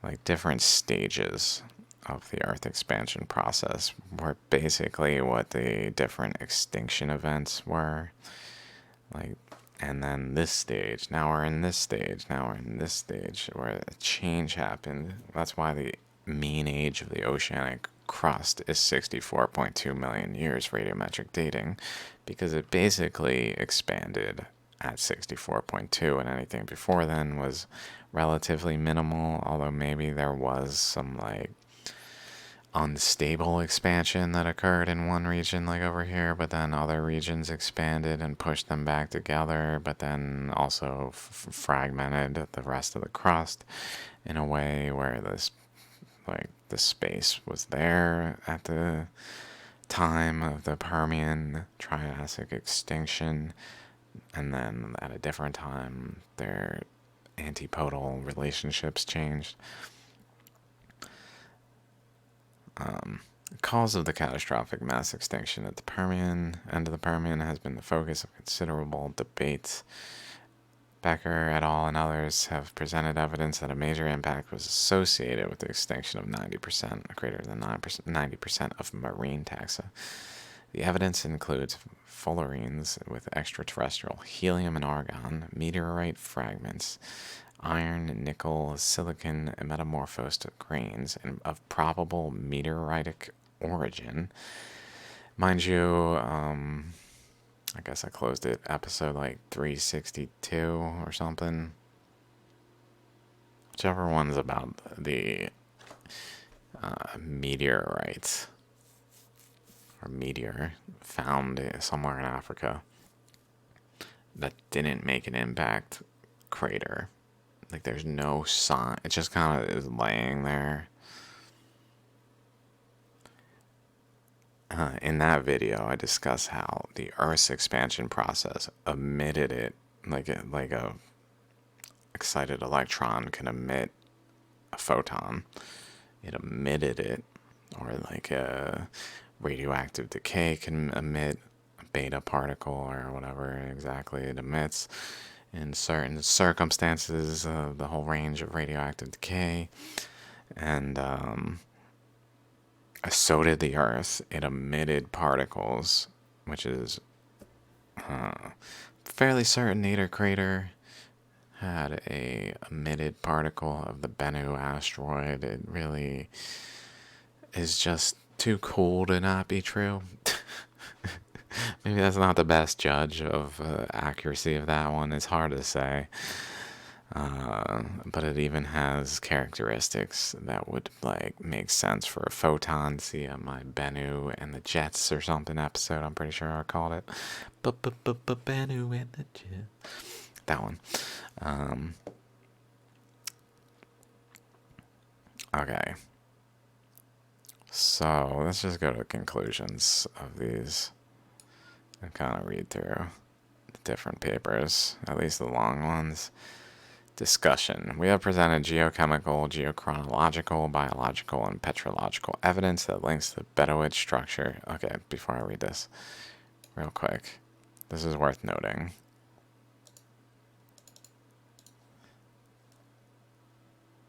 Like different stages of the Earth expansion process were basically what the different extinction events were. Like, and then this stage, now we're in this stage, now we're in this stage, where a change happened. That's why the mean age of the oceanic crust is 64.2 million years radiometric dating, because it basically expanded at 64.2, and anything before then was relatively minimal, although maybe there was some like unstable expansion that occurred in one region, like over here, but then other regions expanded and pushed them back together, but then also fragmented the rest of the crust in a way where this, like, the space was there at the time of the Permian Triassic extinction, and then at a different time their antipodal relationships changed. cause of the catastrophic mass extinction at the Permian end of the Permian has been the focus of considerable debates. Becker et al. And others have presented evidence that a major impact was associated with the extinction of 90%, greater than 90% of marine taxa. The evidence includes fullerenes with extraterrestrial helium and argon, meteorite fragments, iron, nickel, silicon, metamorphosed grains, and of probable meteoritic origin. Mind you, I guess I closed it episode like 362 or something. Whichever one's about the meteorites or meteor found somewhere in Africa that didn't make an impact crater. Like there's no sign. It just kind of is laying there. In that video, I discuss how the Earth's expansion process emitted it, like a excited electron can emit a photon. It emitted it, or like a radioactive decay can emit a beta particle or whatever exactly it emits. In certain circumstances, the whole range of radioactive decay, and so did the Earth. It emitted particles, which is fairly certain Nader crater had a emitted particle of the Bennu asteroid. It really is just too cool to not be true. Maybe that's not the best judge of accuracy of that one. It's hard to say. But it even has characteristics that would like make sense for a photon. See my Bennu and the Jets or something episode. I'm pretty sure I called it. Bennu and the Jets. That one. Okay. So let's just go to the conclusions of these and kind of read through the different papers, at least the long ones. Discussion. We have presented geochemical, geochronological, biological, and petrological evidence that links the Bedout structure. Okay, before I read this, real quick, this is worth noting.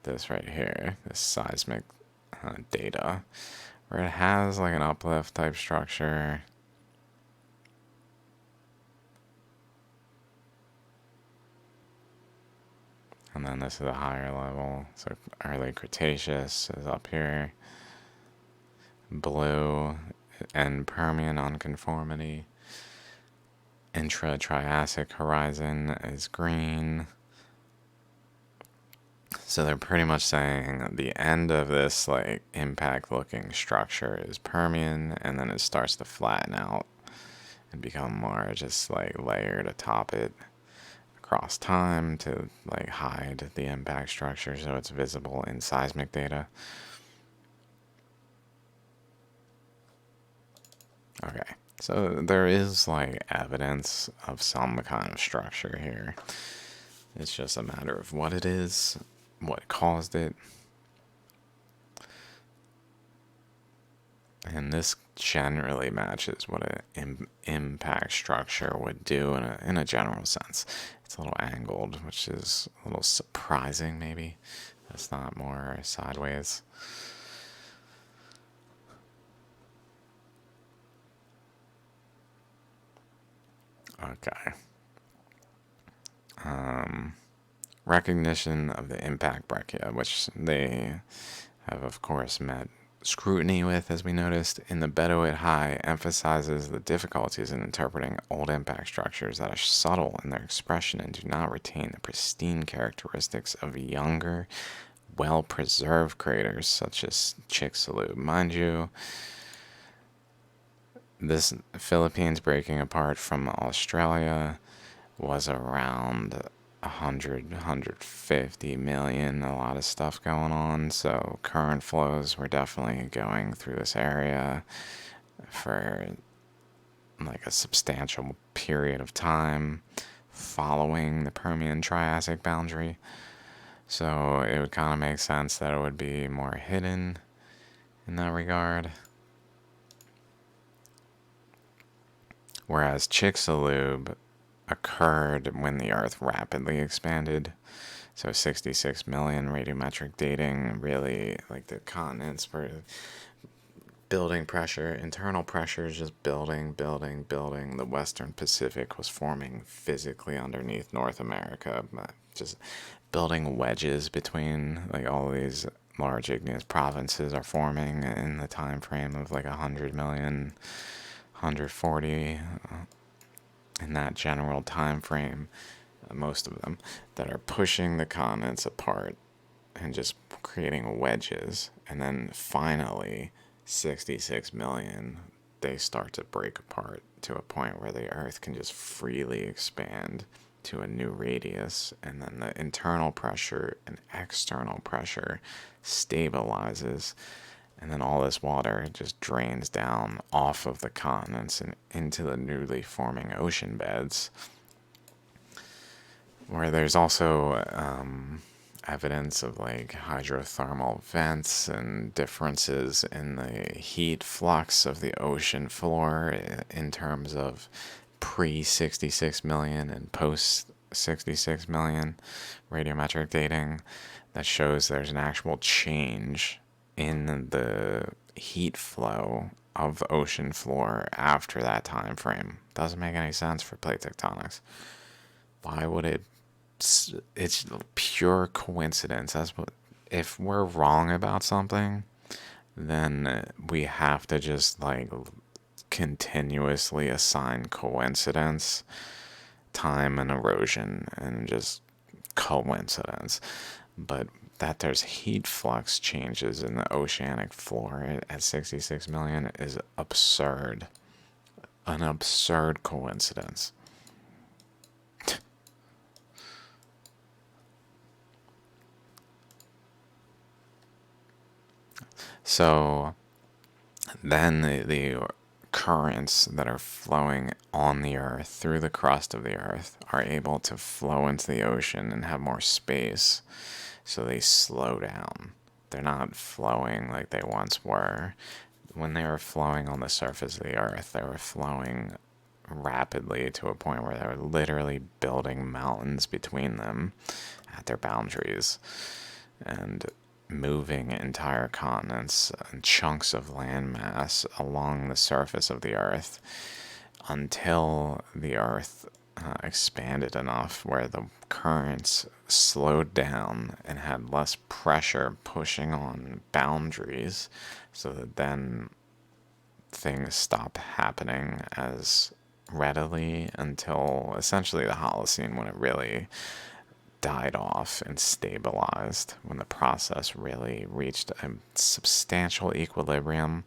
This right here, this seismic data, where it has like an uplift type structure. And then this is a higher level. So early Cretaceous is up here. Blue and Permian unconformity. Intra-Triassic horizon is green. So they're pretty much saying the end of this like impact looking structure is Permian, and then it starts to flatten out and become more just like layered atop it across time to like hide the impact structure so it's visible in seismic data. Okay, so there is like evidence of some kind of structure here. It's just a matter of what it is, what caused it. And this generally matches what an impact structure would do in a general sense. It's a little angled, which is a little surprising, maybe. That's not more sideways. Okay. Recognition of the impact breccia, which they have, of course, met scrutiny with, as we noticed, in the Bedout High, emphasizes the difficulties in interpreting old impact structures that are subtle in their expression and do not retain the pristine characteristics of younger, well-preserved craters, such as Chicxulub. Mind you, this Philippines breaking apart from Australia was around 150 million, a lot of stuff going on. So current flows were definitely going through this area for like a substantial period of time following the Permian Triassic boundary. So it would kind of make sense that it would be more hidden in that regard. whereas Chicxulub occurred when the Earth rapidly expanded. So 66 million radiometric dating, really, like the continents were building pressure, internal pressure is just building, building, building. The Western Pacific was forming physically underneath North America, just building wedges between like all these large igneous provinces are forming in the time frame of like 100 million, 140, in that general time frame, most of them, that are pushing the continents apart and just creating wedges. And then finally, 66 million, they start to break apart to a point where the Earth can just freely expand to a new radius, and then the internal pressure and external pressure stabilizes, and then all this water just drains down off of the continents and into the newly forming ocean beds, where there's also evidence of like hydrothermal vents and differences in the heat flux of the ocean floor in terms of pre 66 million and post 66 million radiometric dating that shows there's an actual change in the heat flow of the ocean floor after that time frame. Doesn't make any sense for plate tectonics. Why would it? It's pure coincidence. That's what. If we're wrong about something, then we have to just like continuously assign coincidence, time, and erosion, and just coincidence. But that there's heat flux changes in the oceanic floor at 66 million is absurd. An absurd coincidence. So then the currents that are flowing on the Earth through the crust of the Earth are able to flow into the ocean and have more space, so they slow down. They're not flowing like they once were. When they were flowing on the surface of the Earth, they were flowing rapidly to a point where they were literally building mountains between them at their boundaries and moving entire continents and chunks of landmass along the surface of the Earth until the Earth expanded enough where the currents slowed down and had less pressure pushing on boundaries, so that then things stop happening as readily until essentially the Holocene, when it really died off and stabilized, when the process really reached a substantial equilibrium,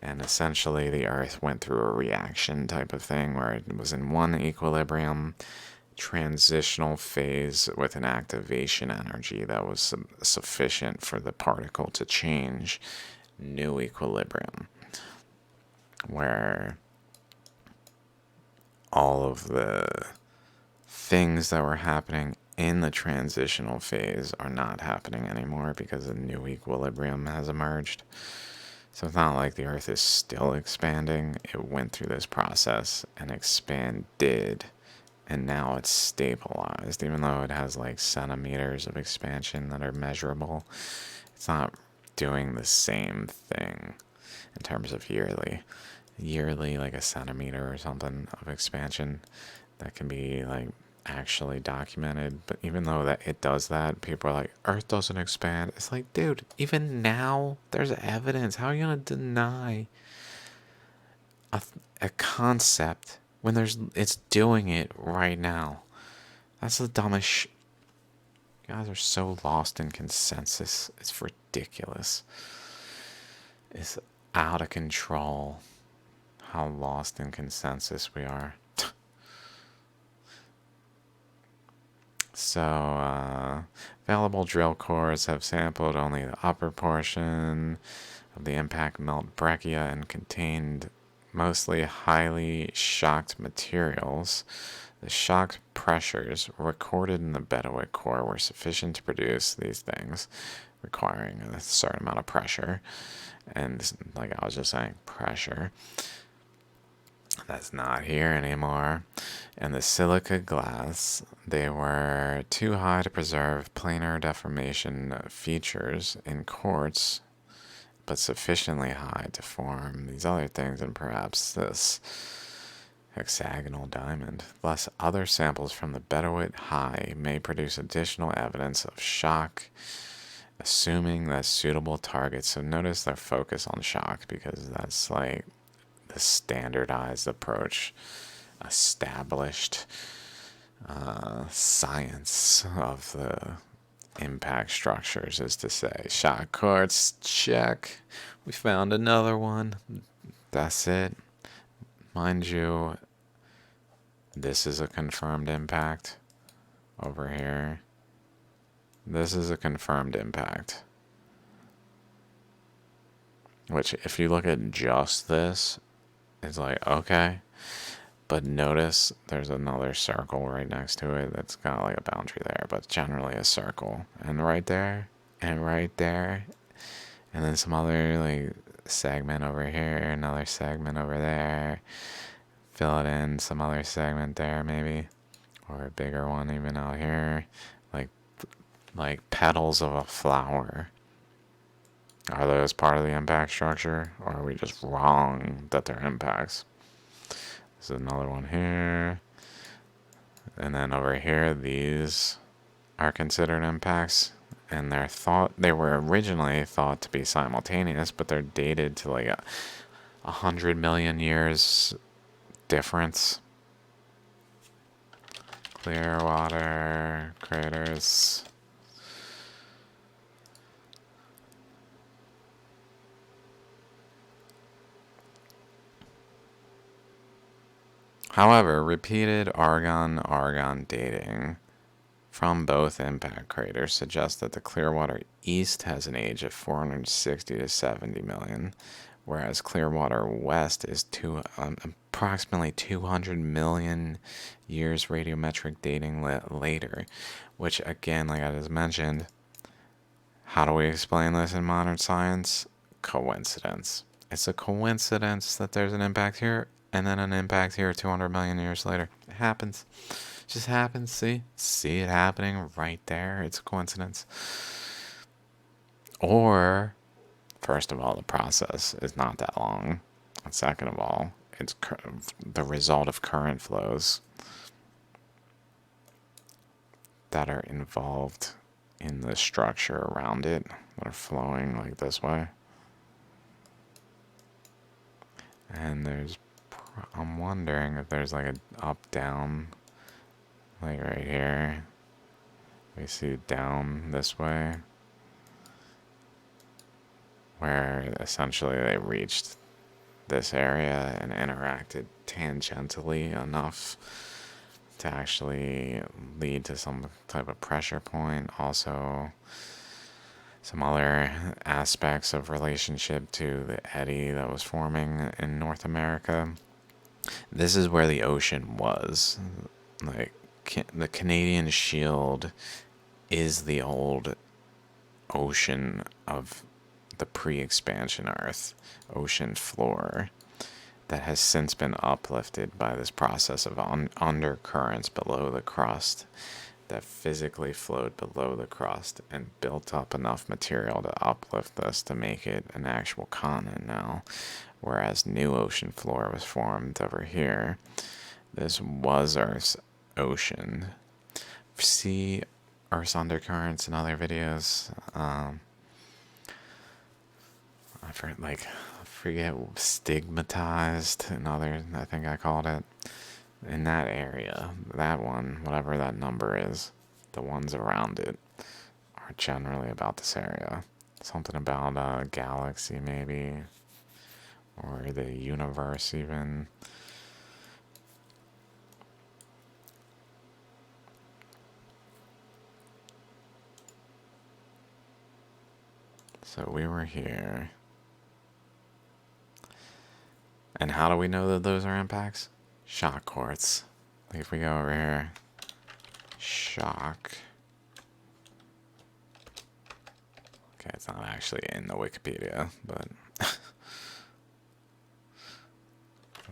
and essentially the Earth went through a reaction type of thing where it was in one equilibrium transitional phase with an activation energy that was sufficient for the particle to change, new equilibrium, where all of the things that were happening in the transitional phase are not happening anymore because a new equilibrium has emerged. So it's not like the Earth is still expanding. It went through this process and expanded, and now it's stabilized. Even though it has like centimeters of expansion that are measurable, it's not doing the same thing in terms of yearly. Yearly, like a centimeter or something of expansion that can be like actually documented. But even though that it does that, people are like, Earth doesn't expand. It's like, dude, even now there's evidence. How are you gonna deny a concept when it's doing it right now? That's the dumbest you guys are so lost in consensus. It's ridiculous. It's out of control how lost in consensus we are. So, available drill cores have sampled only the upper portion of the impact melt breccia and contained mostly highly shocked materials. The shocked pressures recorded in the Bedout core were sufficient to produce these things, requiring a certain amount of pressure. And like I was just saying, pressure. That's not here anymore. And the silica glass, they were too high to preserve planar deformation features in quartz, but sufficiently high to form these other things and perhaps this hexagonal diamond. Thus, other samples from the Bedout High may produce additional evidence of shock, assuming that suitable targets. So notice their focus on shock because that's like the standardized approach, established science of the impact structures is to say, shock quartz, check. We found another one. That's it. Mind you, this is a confirmed impact over here. This is a confirmed impact. Which, if you look at just this, it's like, okay. But notice there's another circle right next to it that's got like a boundary there, but generally a circle. And right there, and right there, and then some other like segment over here, another segment over there. Fill it in, some other segment there maybe, or a bigger one even out here, like petals of a flower. Are those part of the impact structure, or are we just wrong that they're impacts? There's another one here. And then over here, these are considered impacts. And they were originally thought to be simultaneous, but they're dated to like 100 million years difference. Clear water craters. However, repeated argon-argon dating from both impact craters suggests that the Clearwater East has an age of 460 to 70 million, whereas Clearwater West is approximately 200 million years radiometric dating later, which again, like I just mentioned, how do we explain this in modern science? Coincidence. It's a coincidence that there's an impact here and then an impact here 200 million years later. It happens. It just happens. See it happening right there. It's a coincidence. Or, first of all, the process is not that long. And second of all, it's the result of current flows that are involved in the structure around it that are flowing like this way. And I'm wondering if there's like an up-down, like right here. We see down this way, where essentially they reached this area and interacted tangentially enough to actually lead to some type of pressure point. Also, some other aspects of relationship to the eddy that was forming in North America. This is where the ocean was. Like, the Canadian Shield is the old ocean of the pre-expansion Earth, ocean floor, that has since been uplifted by this process of undercurrents below the crust that physically flowed below the crust and built up enough material to uplift this to make it an actual continent now, whereas new ocean floor was formed over here. This was Earth's ocean. See Earth's undercurrents in other videos. I forget, stigmatized, another, I think I called it. In that area, that one, whatever that number is, the ones around it are generally about this area. Something about a galaxy, maybe, or the universe, even. So we were here. And how do we know that those are impacts? Shock quartz. Like if we go over here, shock. Okay, it's not actually in the Wikipedia, but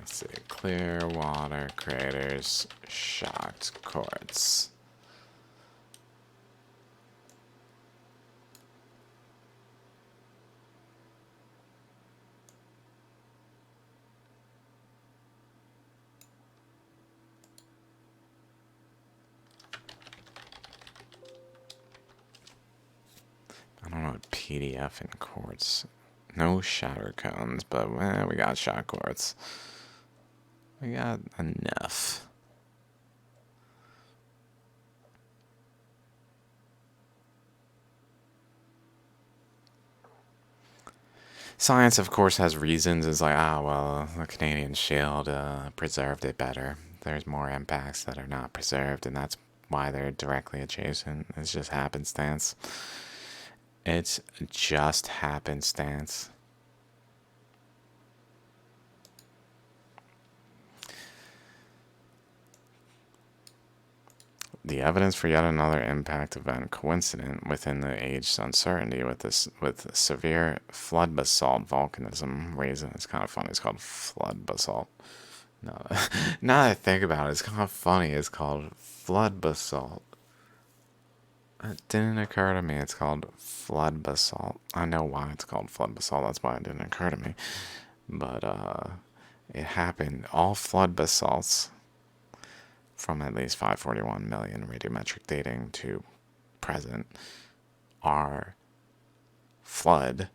Let's see. Clear water craters, shocked quartz. I don't know what PDF and quartz. No shatter cones, but we got shot quartz. We got enough. Science, of course, has reasons. It's like, well, the Canadian Shield preserved it better. There's more impacts that are not preserved, and that's why they're directly adjacent. It's just happenstance. It's just happenstance. The evidence for yet another impact event coincident within the aged uncertainty with severe flood basalt volcanism raising. It's kind of funny. It's called flood basalt. No, now that I think about it, it's kind of funny. It's called flood basalt. It didn't occur to me. It's called flood basalt. I know why it's called flood basalt. That's why it didn't occur to me. But it happened. All flood basalts from at least 541 million radiometric dating to present are flood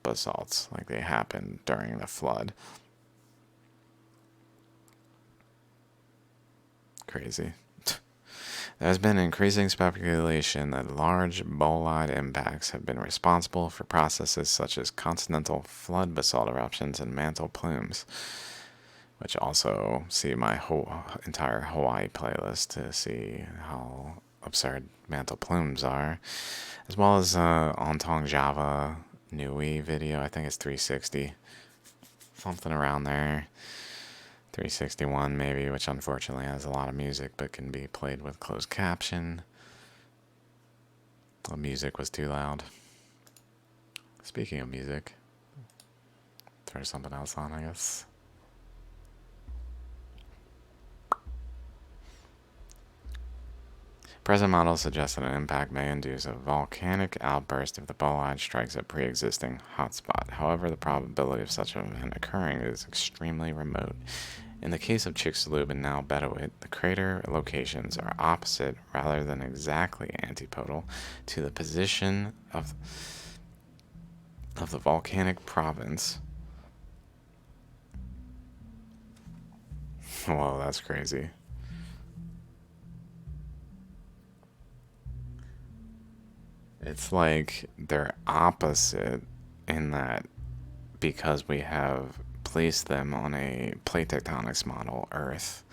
basalts. Like they happened during the flood. Crazy. There has been increasing speculation that large bolide impacts have been responsible for processes such as continental flood basalt eruptions and mantle plumes, which also see my whole entire Hawaii playlist to see how absurd mantle plumes are, as well as Ontong Java Nui video. I think it's 360, something around there. 361 maybe, which unfortunately has a lot of music but can be played with closed caption. The music was too loud. Speaking of music, throw something else on, I guess. Present models suggest that an impact may induce a volcanic outburst if the bolide strikes a pre-existing hotspot. However, the probability of such an event occurring is extremely remote. In the case of Chicxulub and now Bedout, the crater locations are opposite rather than exactly antipodal to the position of the volcanic province. Whoa, that's crazy. It's like they're opposite in that because we have placed them on a plate tectonics model, Earth,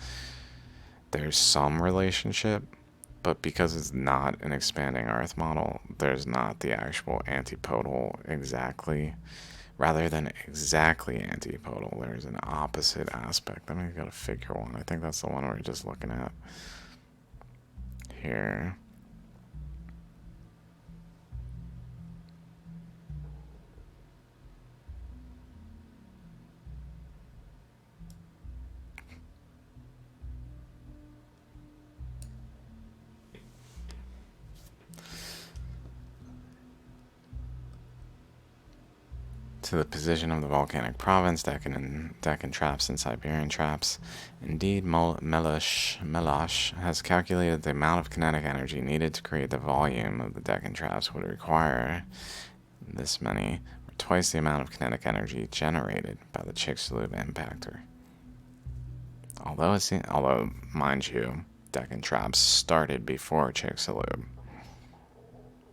there's some relationship, but because it's not an expanding Earth model, there's not the actual antipodal exactly. Rather than exactly antipodal, there's an opposite aspect. Let me go to figure one. I think that's the one we're just looking at here. To the position of the volcanic province, Deccan traps and Siberian traps. Indeed, Melosh has calculated the amount of kinetic energy needed to create the volume of the Deccan traps would require this many, or twice the amount of kinetic energy generated by the Chicxulub impactor. Although, mind you, Deccan traps started before Chicxulub.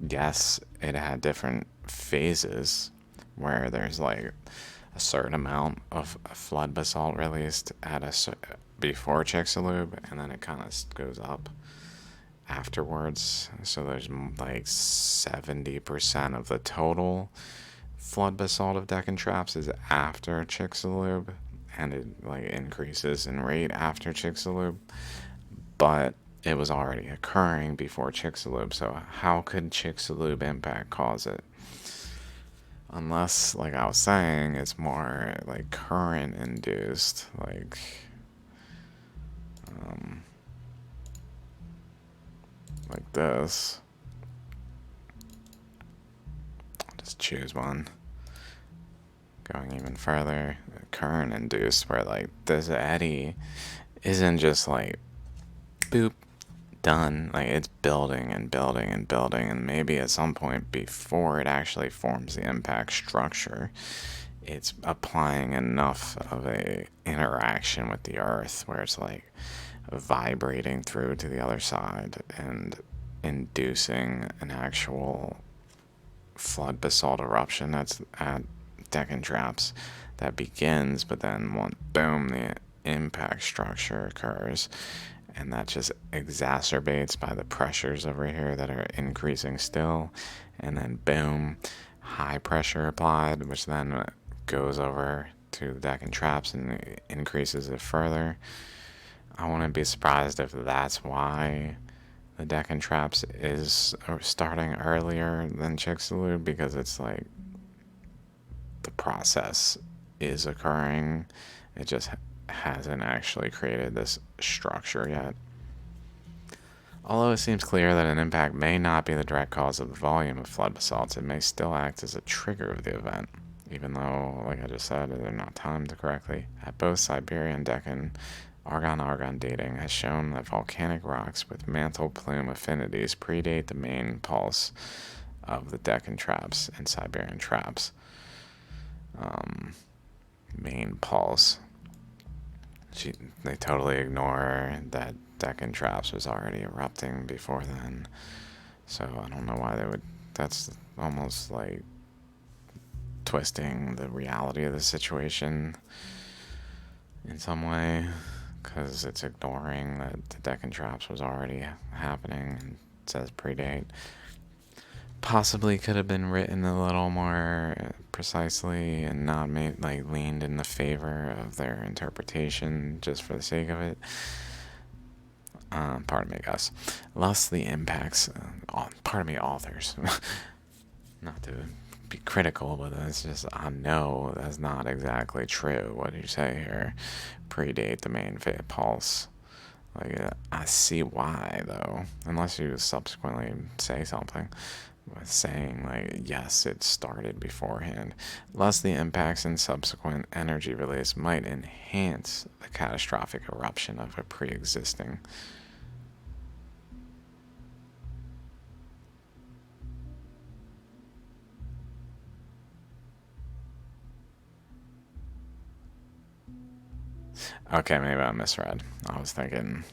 Yes, it had different phases where there's like a certain amount of flood basalt released before Chicxulub, and then it kind of goes up afterwards. So there's like 70% of the total flood basalt of Deccan traps is after Chicxulub, and it like increases in rate after Chicxulub, but it was already occurring before Chicxulub. So how could Chicxulub impact cause it? Unless, like I was saying, it's more like current induced, like this. I'll just choose one. Going even further, current induced, where like this eddy isn't just like boop, done. Like it's building and building and building, and maybe at some point before it actually forms the impact structure, it's applying enough of a interaction with the earth where it's like vibrating through to the other side and inducing an actual flood basalt eruption that's at Deccan Traps that begins, but then boom, the impact structure occurs, and that just exacerbates by the pressures over here that are increasing still, and then boom, high pressure applied, which then goes over to the Deccan Traps and increases it further. I wouldn't be surprised if that's why the Deccan Traps is starting earlier than Chicxulub, because it's like the process is occurring. It just hasn't actually created this structure yet. Although it seems clear that an impact may not be the direct cause of the volume of flood basalts, it may still act as a trigger of the event, even though, like I just said, they're not timed correctly. At both Siberia and Deccan, argon-argon dating has shown that volcanic rocks with mantle plume affinities predate the main pulse of the Deccan Traps and Siberian Traps. Main pulse. They totally ignore that Deccan Traps was already erupting before then. So I don't know why they would. That's almost like twisting the reality of the situation in some way, because it's ignoring that the Deccan Traps was already happening and it says predate. Possibly could have been written a little more precisely and not made like leaned in the favor of their interpretation just for the sake of it. Pardon me, guys. Thus, the impacts. Pardon me, authors. Not to be critical, but it's just I know that's not exactly true. What do you say here? Predate the main pulse. Like I see why though, unless you subsequently say something. With saying like yes, it started beforehand. Thus, the impacts and subsequent energy release might enhance the catastrophic eruption of a pre-existing. Okay, maybe I misread. I was thinking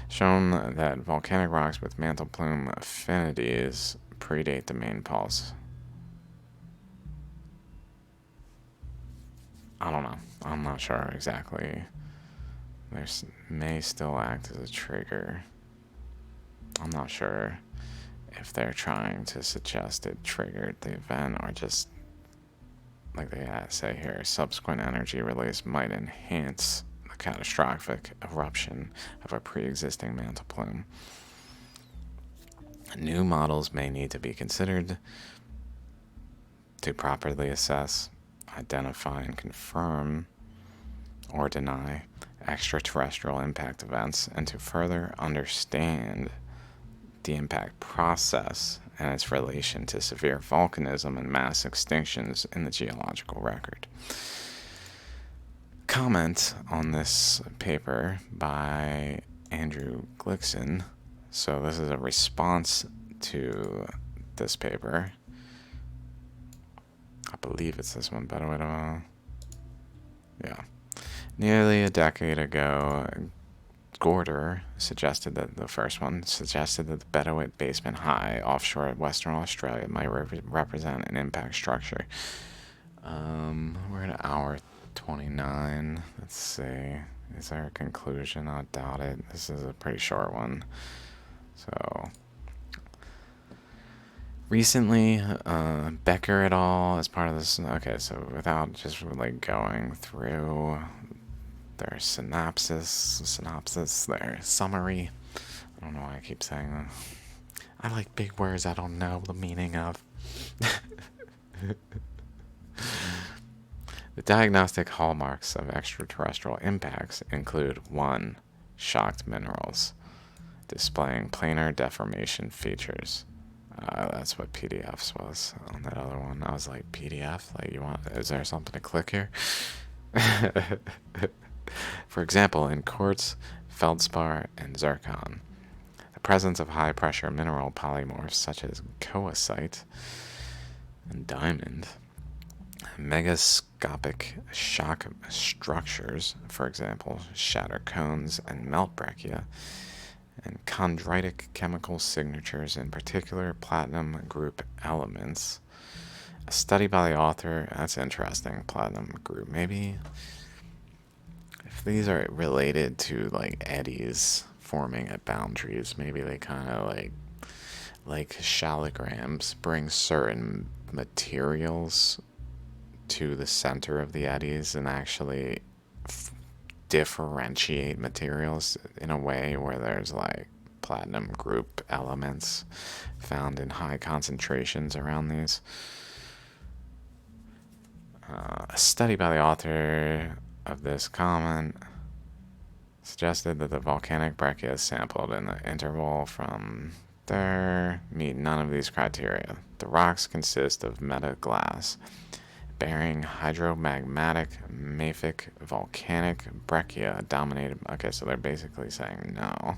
shown that volcanic rocks with mantle plume affinities predate the main pulse. I don't know. I'm not sure exactly. There may still act as a trigger. I'm not sure if they're trying to suggest it triggered the event or just, like they say here, subsequent energy release might enhance the catastrophic eruption of a pre-existing mantle plume. New models may need to be considered to properly assess, identify, and confirm or deny extraterrestrial impact events, and to further understand the impact process and its relation to severe volcanism and mass extinctions in the geological record. Comment on this paper by Andrew Glickson. So this is a response to this paper. I believe it's this one, Bedout. Yeah. Nearly a decade ago, Gorder suggested that the first one suggested that the Bedout Basement High offshore Western Australia might represent an impact structure. We're at hour 29. Let's see. Is there a conclusion? I doubt it. This is a pretty short one. So, recently, Becker et al. As part of this. Okay, so without just like going through their synopsis, their summary. I don't know why I keep saying that. I like big words I don't know the meaning of. The diagnostic hallmarks of extraterrestrial impacts include 1. Shocked minerals, displaying planar deformation features. That's what PDFs was on that other one. I was like, PDF? Like, is there something to click here? For example, in quartz, feldspar, and zircon, the presence of high-pressure mineral polymorphs such as coesite and diamond, megascopic shock structures, for example, shatter cones and melt breccia, and chondritic chemical signatures, in particular platinum group elements. A study by the author, that's interesting, platinum group. Maybe if these are related to like eddies forming at boundaries, maybe they kind of like shallograms bring certain materials to the center of the eddies and actually differentiate materials in a way where there's like platinum group elements found in high concentrations around these. A study by the author of this comment suggested that the volcanic breccia sampled in the interval from there meet none of these criteria. The rocks consist of metaglass bearing hydromagmatic mafic volcanic breccia dominated. Okay, so they're basically saying no,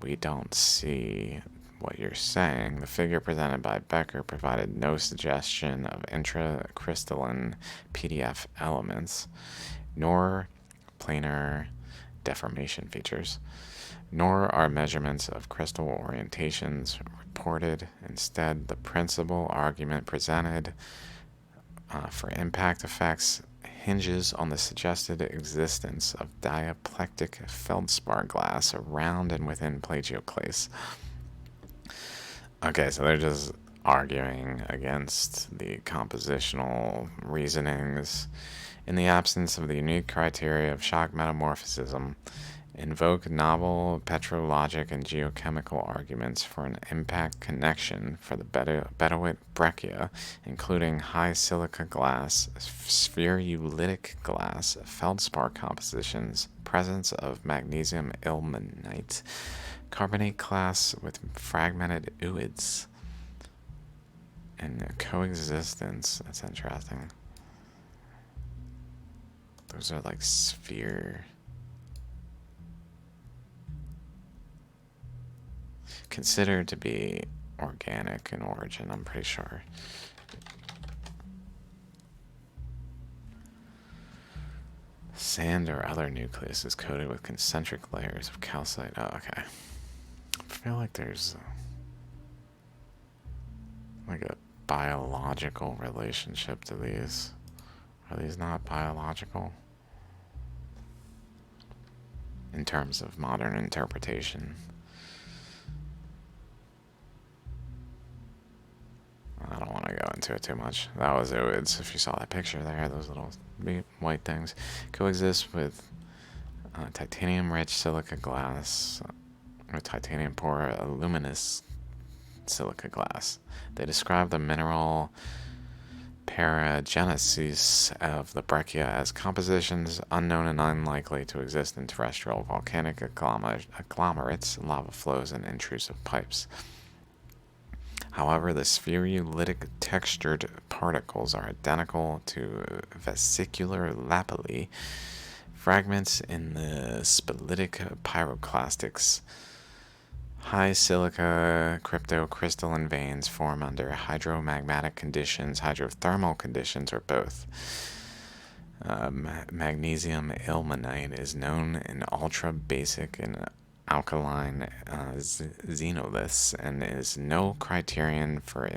we don't see what you're saying. The figure presented by Becker provided no suggestion of intracrystalline PDF elements, nor planar deformation features, nor are measurements of crystal orientations reported. Instead, the principal argument presented for impact effects hinges on the suggested existence of diaplectic feldspar glass around and within plagioclase. Okay, so they're just arguing against the compositional reasonings. In the absence of the unique criteria of shock metamorphism, invoke novel petrologic and geochemical arguments for an impact connection for the Bedout breccia, including high silica glass, spherulitic glass, feldspar compositions, presence of magnesium ilmenite, carbonate class with fragmented ooids, and coexistence. That's interesting. Those are like sphere. Considered to be organic in origin, I'm pretty sure. Sand or other nucleus is coated with concentric layers of calcite. Oh, okay. I feel like there's like a biological relationship to these. Are these not biological? In terms of modern interpretation. I don't want to go into it too much. That was ooids. If you saw that picture there, those little white things coexist with titanium-rich silica glass with titanium poor luminous silica glass. They describe the mineral paragenesis of the breccia as compositions unknown and unlikely to exist in terrestrial volcanic agglomerates, lava flows, and intrusive pipes. However, the spherulitic textured particles are identical to vesicular lapilli fragments in the spilitic pyroclastics. High silica cryptocrystalline veins form under hydromagmatic conditions, hydrothermal conditions, or both. Magnesium ilmenite is known in ultra-basic and alkaline xenoliths and is no criterion for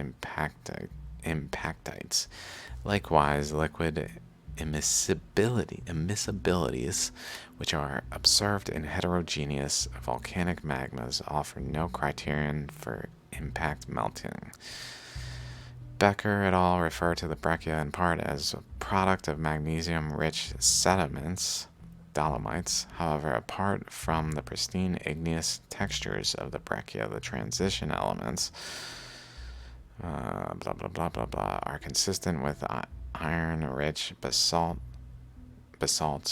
impactites. Likewise, liquid immiscibilities, which are observed in heterogeneous volcanic magmas, offer no criterion for impact melting. Becker et al. Refer to the breccia in part as a product of magnesium-rich sediments, dolomites. However, apart from the pristine igneous textures of the breccia, the transition elements, blah blah blah blah blah, are consistent with iron-rich basalts,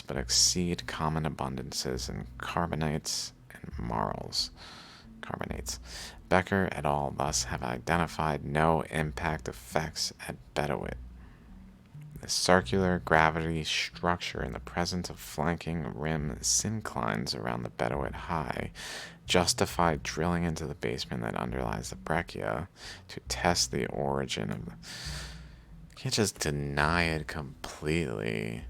but exceed common abundances in carbonates and marls. Carbonates. Becker et al. Thus have identified no impact effects at Bedout. The circular gravity structure in the presence of flanking rim synclines around the Bedout High justified drilling into the basement that underlies the breccia to test the origin of the... You can't just deny it completely.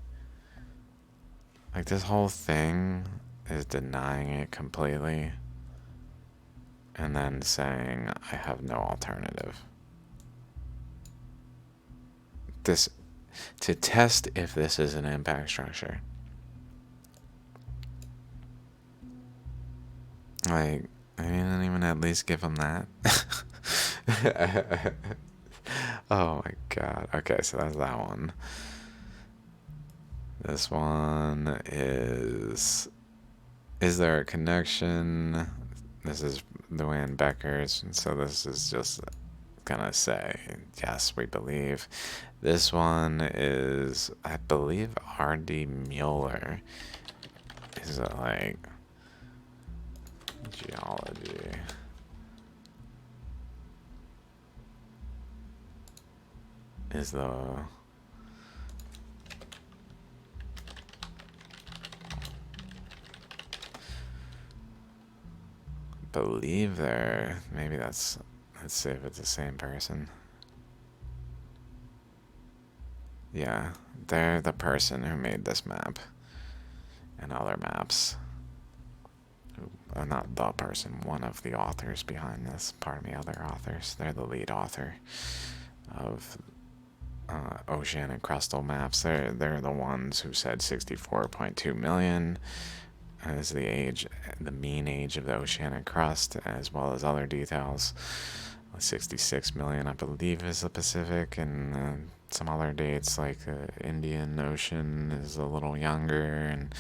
Like, this whole thing is denying it completely and then saying, I have no alternative. This, to test if this is an impact structure. Like, I didn't even at least give him that. Oh my god. Okay, so that's that one. This one is there a connection? This is Luann Becker's, so this is just gonna say, yes, we believe. This one is, I believe, R.D. Mueller. Is it like geology? Is the believe there? Maybe that's. Let's see if it's the same person. Yeah, they're the person who made this map and other maps. Not the person, one of the authors behind this. Pardon me, other authors. They're the lead author of oceanic crustal maps. They're the ones who said 64.2 million is the mean age of the oceanic crust, as well as other details. 66 million, I believe, is the Pacific, and some other dates like Indian Ocean is a little younger, and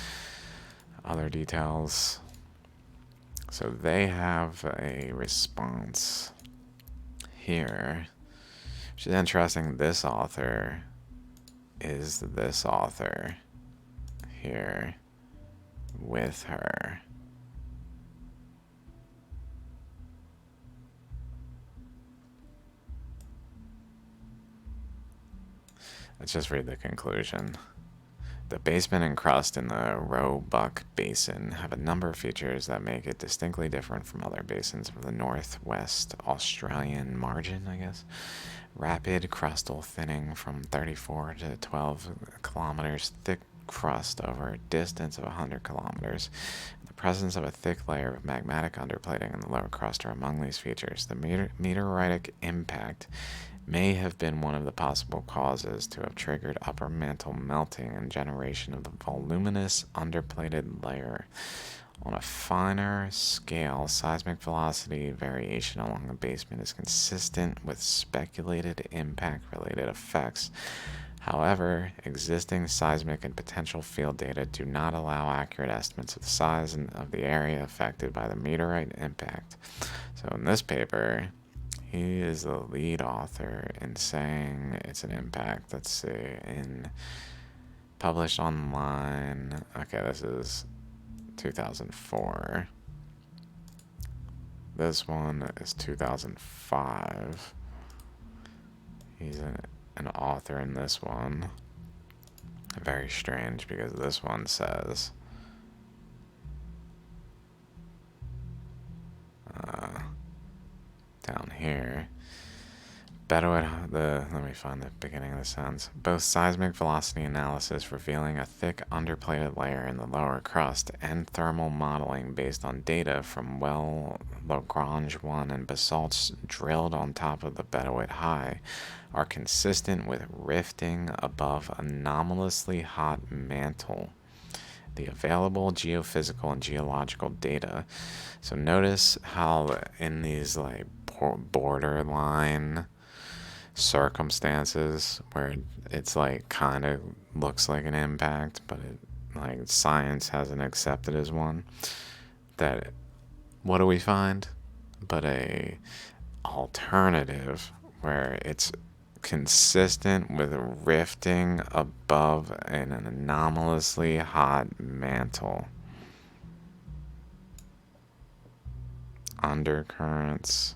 other details. So they have a response here, which is interesting. This author is this author here with her. Let's just read the conclusion. The basement and crust in the Roebuck Basin have a number of features that make it distinctly different from other basins of the northwest Australian margin, I guess. Rapid crustal thinning from 34 to 12 kilometers, thick crust over a distance of 100 kilometers. The presence of a thick layer of magmatic underplating in the lower crust are among these features. The meteoritic impact may have been one of the possible causes to have triggered upper mantle melting and generation of the voluminous underplated layer. On a finer scale, seismic velocity variation along the basement is consistent with speculated impact-related effects. However, existing seismic and potential field data do not allow accurate estimates of the size of the area affected by the meteorite impact. So in this paper, he is the lead author in saying it's an impact. Let's see, published online. Okay, this is 2004. This one is 2005. He's an author in this one. Very strange, because this one says down here, let me find the beginning of the sentence. Both seismic velocity analysis revealing a thick underplated layer in the lower crust and thermal modeling based on data from well Lagrange 1 and basalts drilled on top of the Bedout High are consistent with rifting above anomalously hot mantle. The available geophysical and geological data. So notice how in these like borderline circumstances where it's like kind of looks like an impact, but it like science hasn't accepted as one, that what do we find but a alternative where it's consistent with rifting above an anomalously hot mantle. Undercurrents,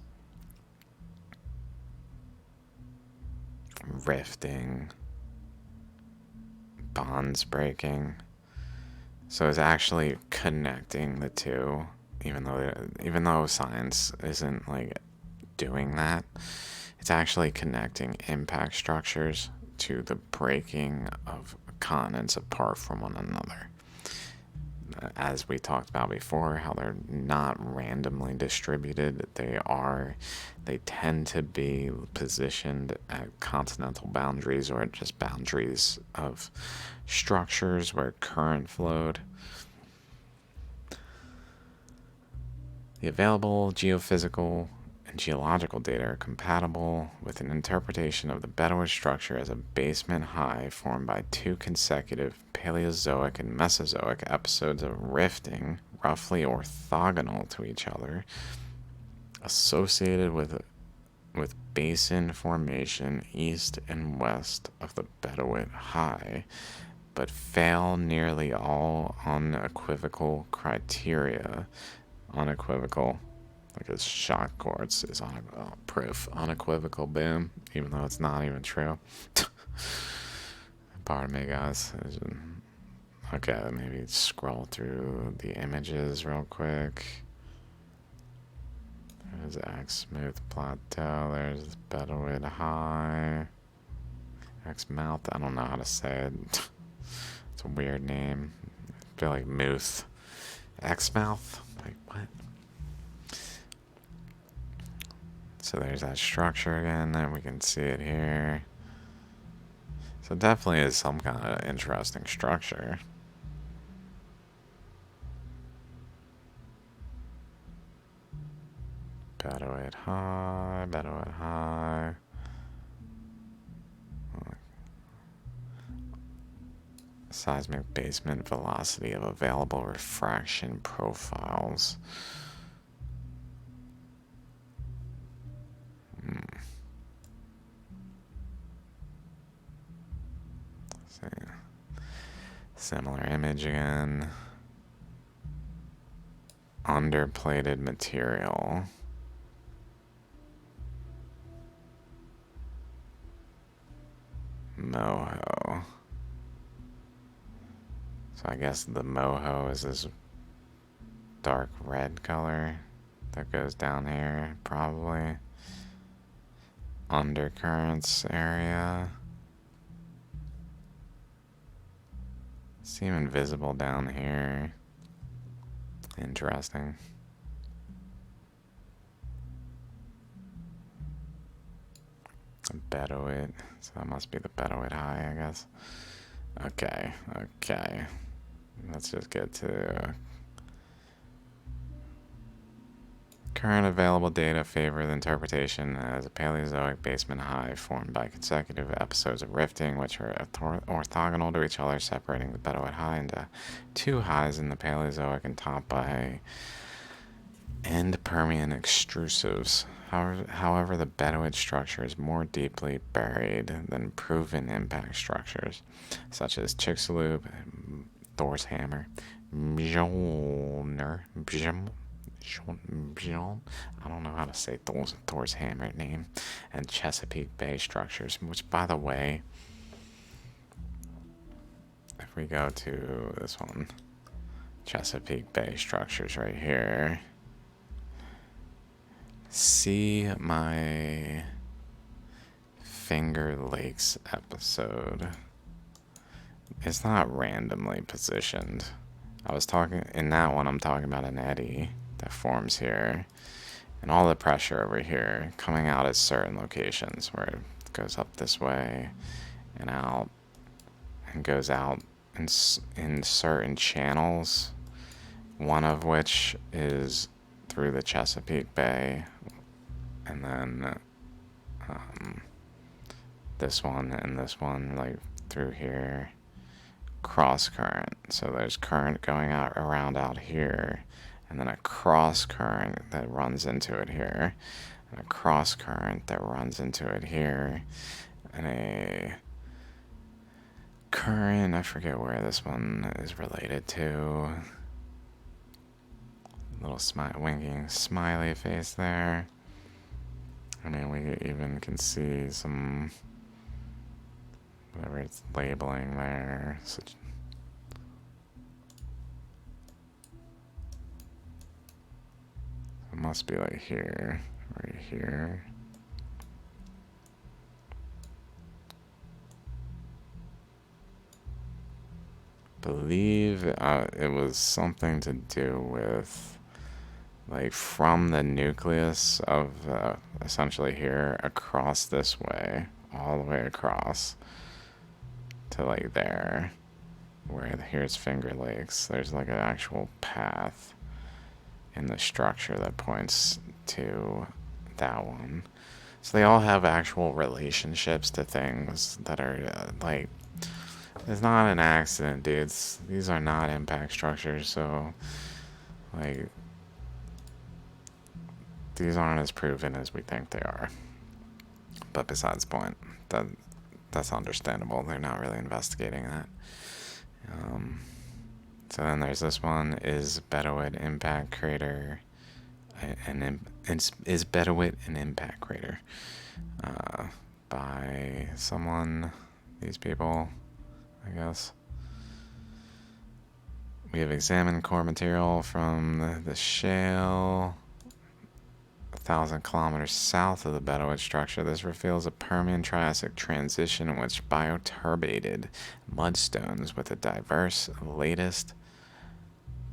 rifting, bonds breaking. So it's actually connecting the two, even though science isn't like doing that. It's actually connecting impact structures to the breaking of continents apart from one another. As we talked about before, how they're not randomly distributed. They tend to be positioned at continental boundaries or just boundaries of structures where current flowed. The available geophysical and geological data are compatible with an interpretation of the Bedout structure as a basement high formed by two consecutive Paleozoic and Mesozoic episodes of rifting, roughly orthogonal to each other, associated with basin formation east and west of the Bedout High, but fail nearly all unequivocal criteria. Unequivocal, like his shock quartz is proof. Unequivocal, boom, even though it's not even true. Pardon me, guys. Okay, maybe scroll through the images real quick. There's X Smooth Plateau. There's Bedout High. X Mouth. I don't know how to say it. It's a weird name. I feel like Muth. X Mouth? Like, what? So there's that structure again, and we can see it here. So it definitely is some kind of interesting structure. Bedout High, Bedout High. Seismic basement velocity of available refraction profiles. See. Similar image again. Underplated material. Moho. So I guess the moho is this dark red color that goes down here, probably. Undercurrents area. Seem invisible down here. Interesting. Bedout. So that must be the Bedout High, I guess. Okay. Let's just get to current available data favor the interpretation as a Paleozoic basement high formed by consecutive episodes of rifting, which are orthogonal to each other, separating the Bedout High into two highs in the Paleozoic and topped by end Permian extrusives. However, the Bedout structure is more deeply buried than proven impact structures, such as Chicxulub, Thor's Hammer, Mjolnir, I don't know how to say Thor's Hammer name, and Chesapeake Bay structures, which, by the way, if we go to this one, Chesapeake Bay structures right here, see my Finger Lakes episode. It's not randomly positioned. I was talking, in that one, I'm talking about an eddy that forms here, and all the pressure over here coming out at certain locations where it goes up this way and out and goes out in certain channels, one of which is through the Chesapeake Bay, and then this one and this one, like through here, cross current. So there's current going out around out here, and then a cross current that runs into it here, and a cross current that runs into it here, and a current. I forget where this one is related to. Little winking smiley face there. I mean, we even can see some whatever it's labeling there. It must be like here, right here. Believe it was something to do with like from the nucleus of essentially here across this way, all the way across to like there, where here's Finger Lakes. There's like an actual path in the structure that points to that one. So they all have actual relationships to things that are like, it's not an accident, dudes. These are not impact structures, so like these aren't as proven as we think they are. But besides the point, that's understandable. They're not really investigating that. So then there's this one: is Bedout impact crater is Bedout an impact crater by someone? These people, I guess. We have examined core material from the shale 1,000 kilometers south of the Bedout structure. This reveals a Permian-Triassic transition in which bioturbated mudstones with a diverse latest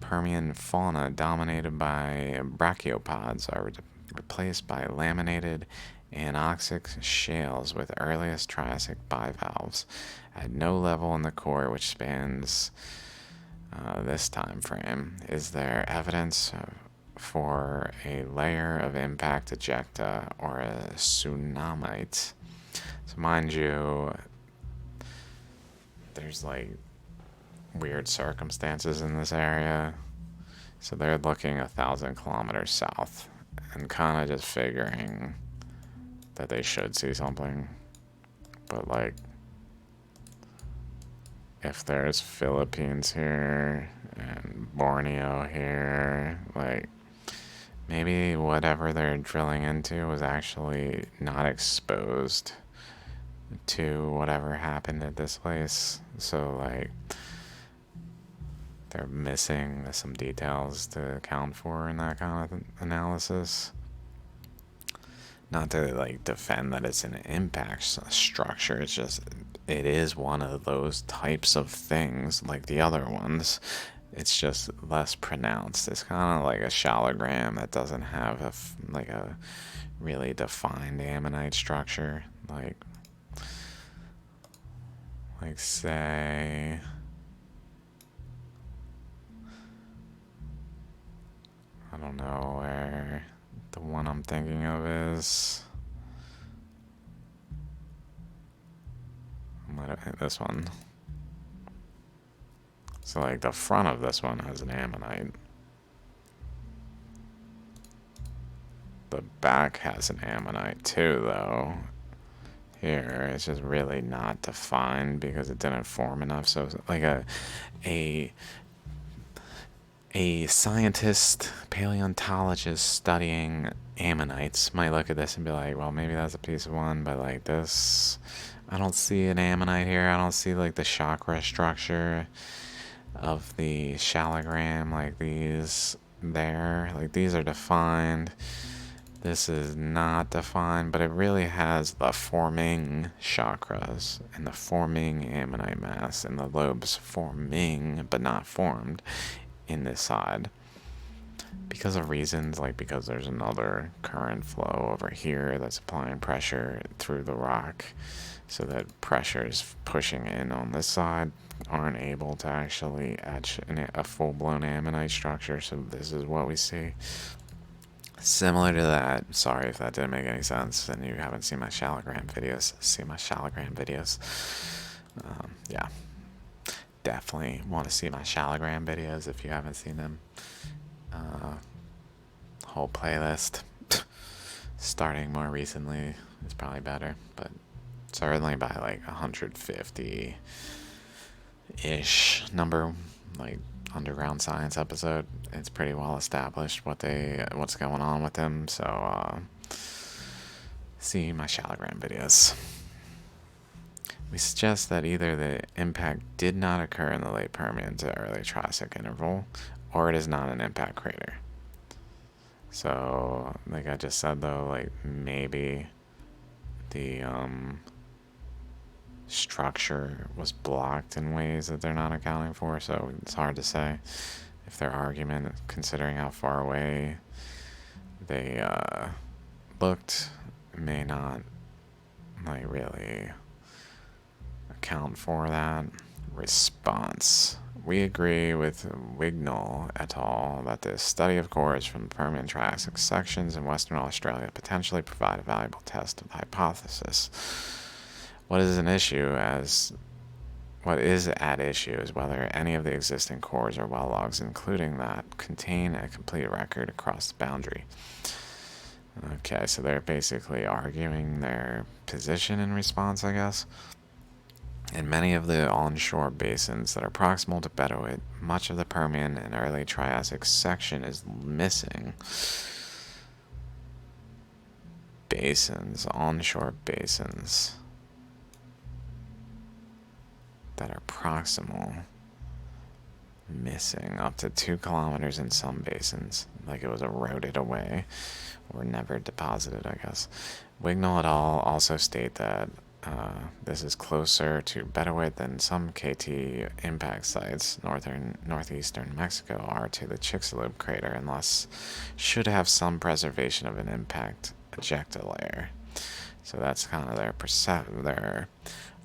Permian fauna dominated by brachiopods are replaced by laminated anoxic shales with earliest Triassic bivalves. At no level in the core, which spans this time frame, is there evidence for a layer of impact ejecta or a tsunamite. So mind you, there's like weird circumstances in this area. So they're looking 1,000 kilometers south and kind of just figuring that they should see something. But like, if there's Philippines here and Borneo here, like, maybe whatever they're drilling into was actually not exposed to whatever happened at this place. So, like, they're missing some details to account for in that kind of analysis. Not to, like, defend that it's an impact structure. It's just, it is one of those types of things, like the other ones. It's just less pronounced. It's kind of like a shallogram that doesn't have a really defined ammonite structure. Like say, I don't know where the one I'm thinking of is. I might have hit this one. So like the front of this one has an ammonite. The back has an ammonite too, though. Here, it's just really not defined because it didn't form enough. So like a scientist, paleontologist studying ammonites might look at this and be like, well, maybe that's a piece of one, but like this, I don't see an ammonite here. I don't see like the chakra structure of the shallogram like these there. Like these are defined. This is not defined, but it really has the forming chakras and the forming ammonite mass and the lobes forming but not formed in this side. Because of reasons, like because there's another current flow over here that's applying pressure through the rock, so that pressures pushing in on this side aren't able to actually etch a full-blown ammonite structure. So this is what we see. Similar to that, sorry if that didn't make any sense and you haven't seen my shallogram videos. See my shallogram videos. Yeah, definitely want to see my shallogram videos if you haven't seen them. Whole playlist starting more recently is probably better, but certainly by like 150-ish number, like underground science episode. It's pretty well established what's going on with them. So see my Shattering videos. We suggest that either the impact did not occur in the late Permian to early Triassic interval, or it is not an impact crater. So, like I just said though, like maybe the structure was blocked in ways that they're not accounting for, so it's hard to say if their argument, considering how far away they looked, may not like really account for that. Response. We agree with Wignall et al. That the study of cores from the Permian Triassic sections in Western Australia potentially provide a valuable test of the hypothesis. What is at issue is whether any of the existing cores or well logs, including that, contain a complete record across the boundary. Okay, so they're basically arguing their position in response, I guess. In many of the onshore basins that are proximal to Bedout, much of the Permian and early Triassic section is missing. Onshore basins that are proximal, missing up to 2 kilometers in some basins, like it was eroded away or never deposited, I guess. Wignall et al. Also state that this is closer to Bedout than some KT impact sites northeastern Mexico are to the Chicxulub crater, and thus should have some preservation of an impact ejecta layer. So that's kind of their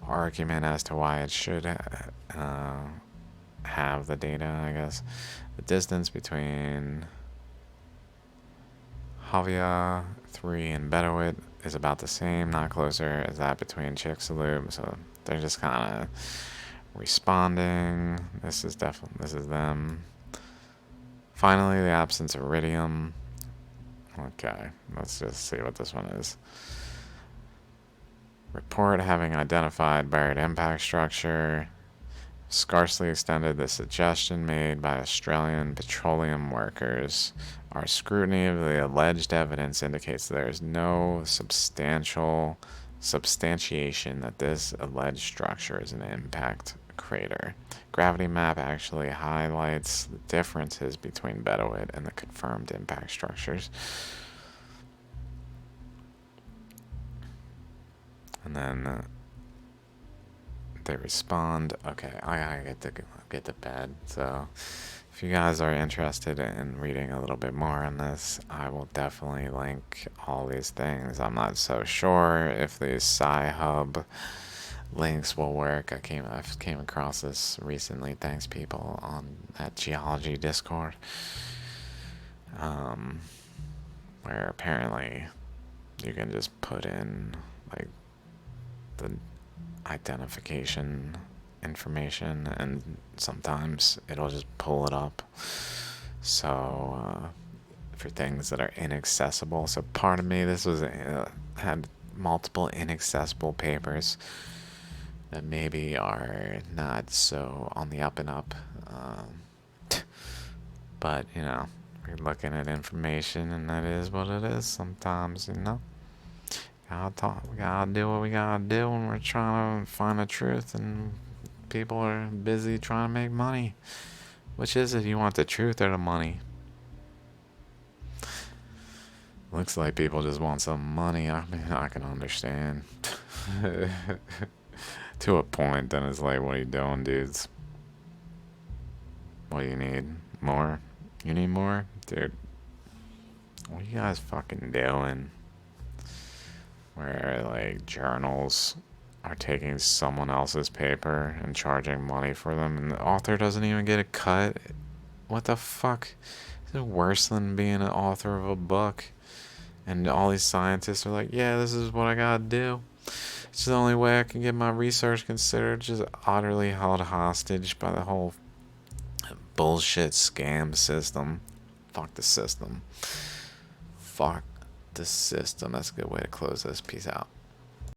argument as to why it should have the data, I guess. The distance between Havia 3 and Bedout is about the same, not closer as that between Chicxulub, so they're just kind of responding. This is them. Finally, the absence of iridium. Okay, let's just see what this one is. Report having identified buried impact structure. Scarcely extended the suggestion made by Australian petroleum workers. Our scrutiny of the alleged evidence indicates there is no substantiation that this alleged structure is an impact crater. Gravity map actually highlights the differences between Bedout and the confirmed impact structures. And then they respond. Okay, I gotta get to bed. So if you guys are interested in reading a little bit more on this, I will definitely link all these things. I'm not so sure if these Sci-Hub links will work. I came across this recently. Thanks, people on that geology Discord, where apparently you can just put in like the identification information and sometimes it'll just pull it up. So for things that are inaccessible, so part of me, this was had multiple inaccessible papers that maybe are not so on the up and up, but you know, we're looking at information and that is what it is sometimes, you know. We gotta do what we gotta do when we're trying to find the truth, and people are busy trying to make money. Which is it? You want the truth or the money? Looks like people just want some money. I mean, I can understand. To a point, then it's like, what are you doing, dudes? What do you need? More? You need more? Dude, what are you guys fucking doing? Where like journals are taking someone else's paper and charging money for them, and the author doesn't even get a cut. What the fuck? Is it worse than being an author of a book? And all these scientists are like, yeah, this is what I gotta do. It's the only way I can get my research considered. Just utterly held hostage by the whole bullshit scam system. Fuck the system. Fuck the system. That's a good way to close this. Peace out.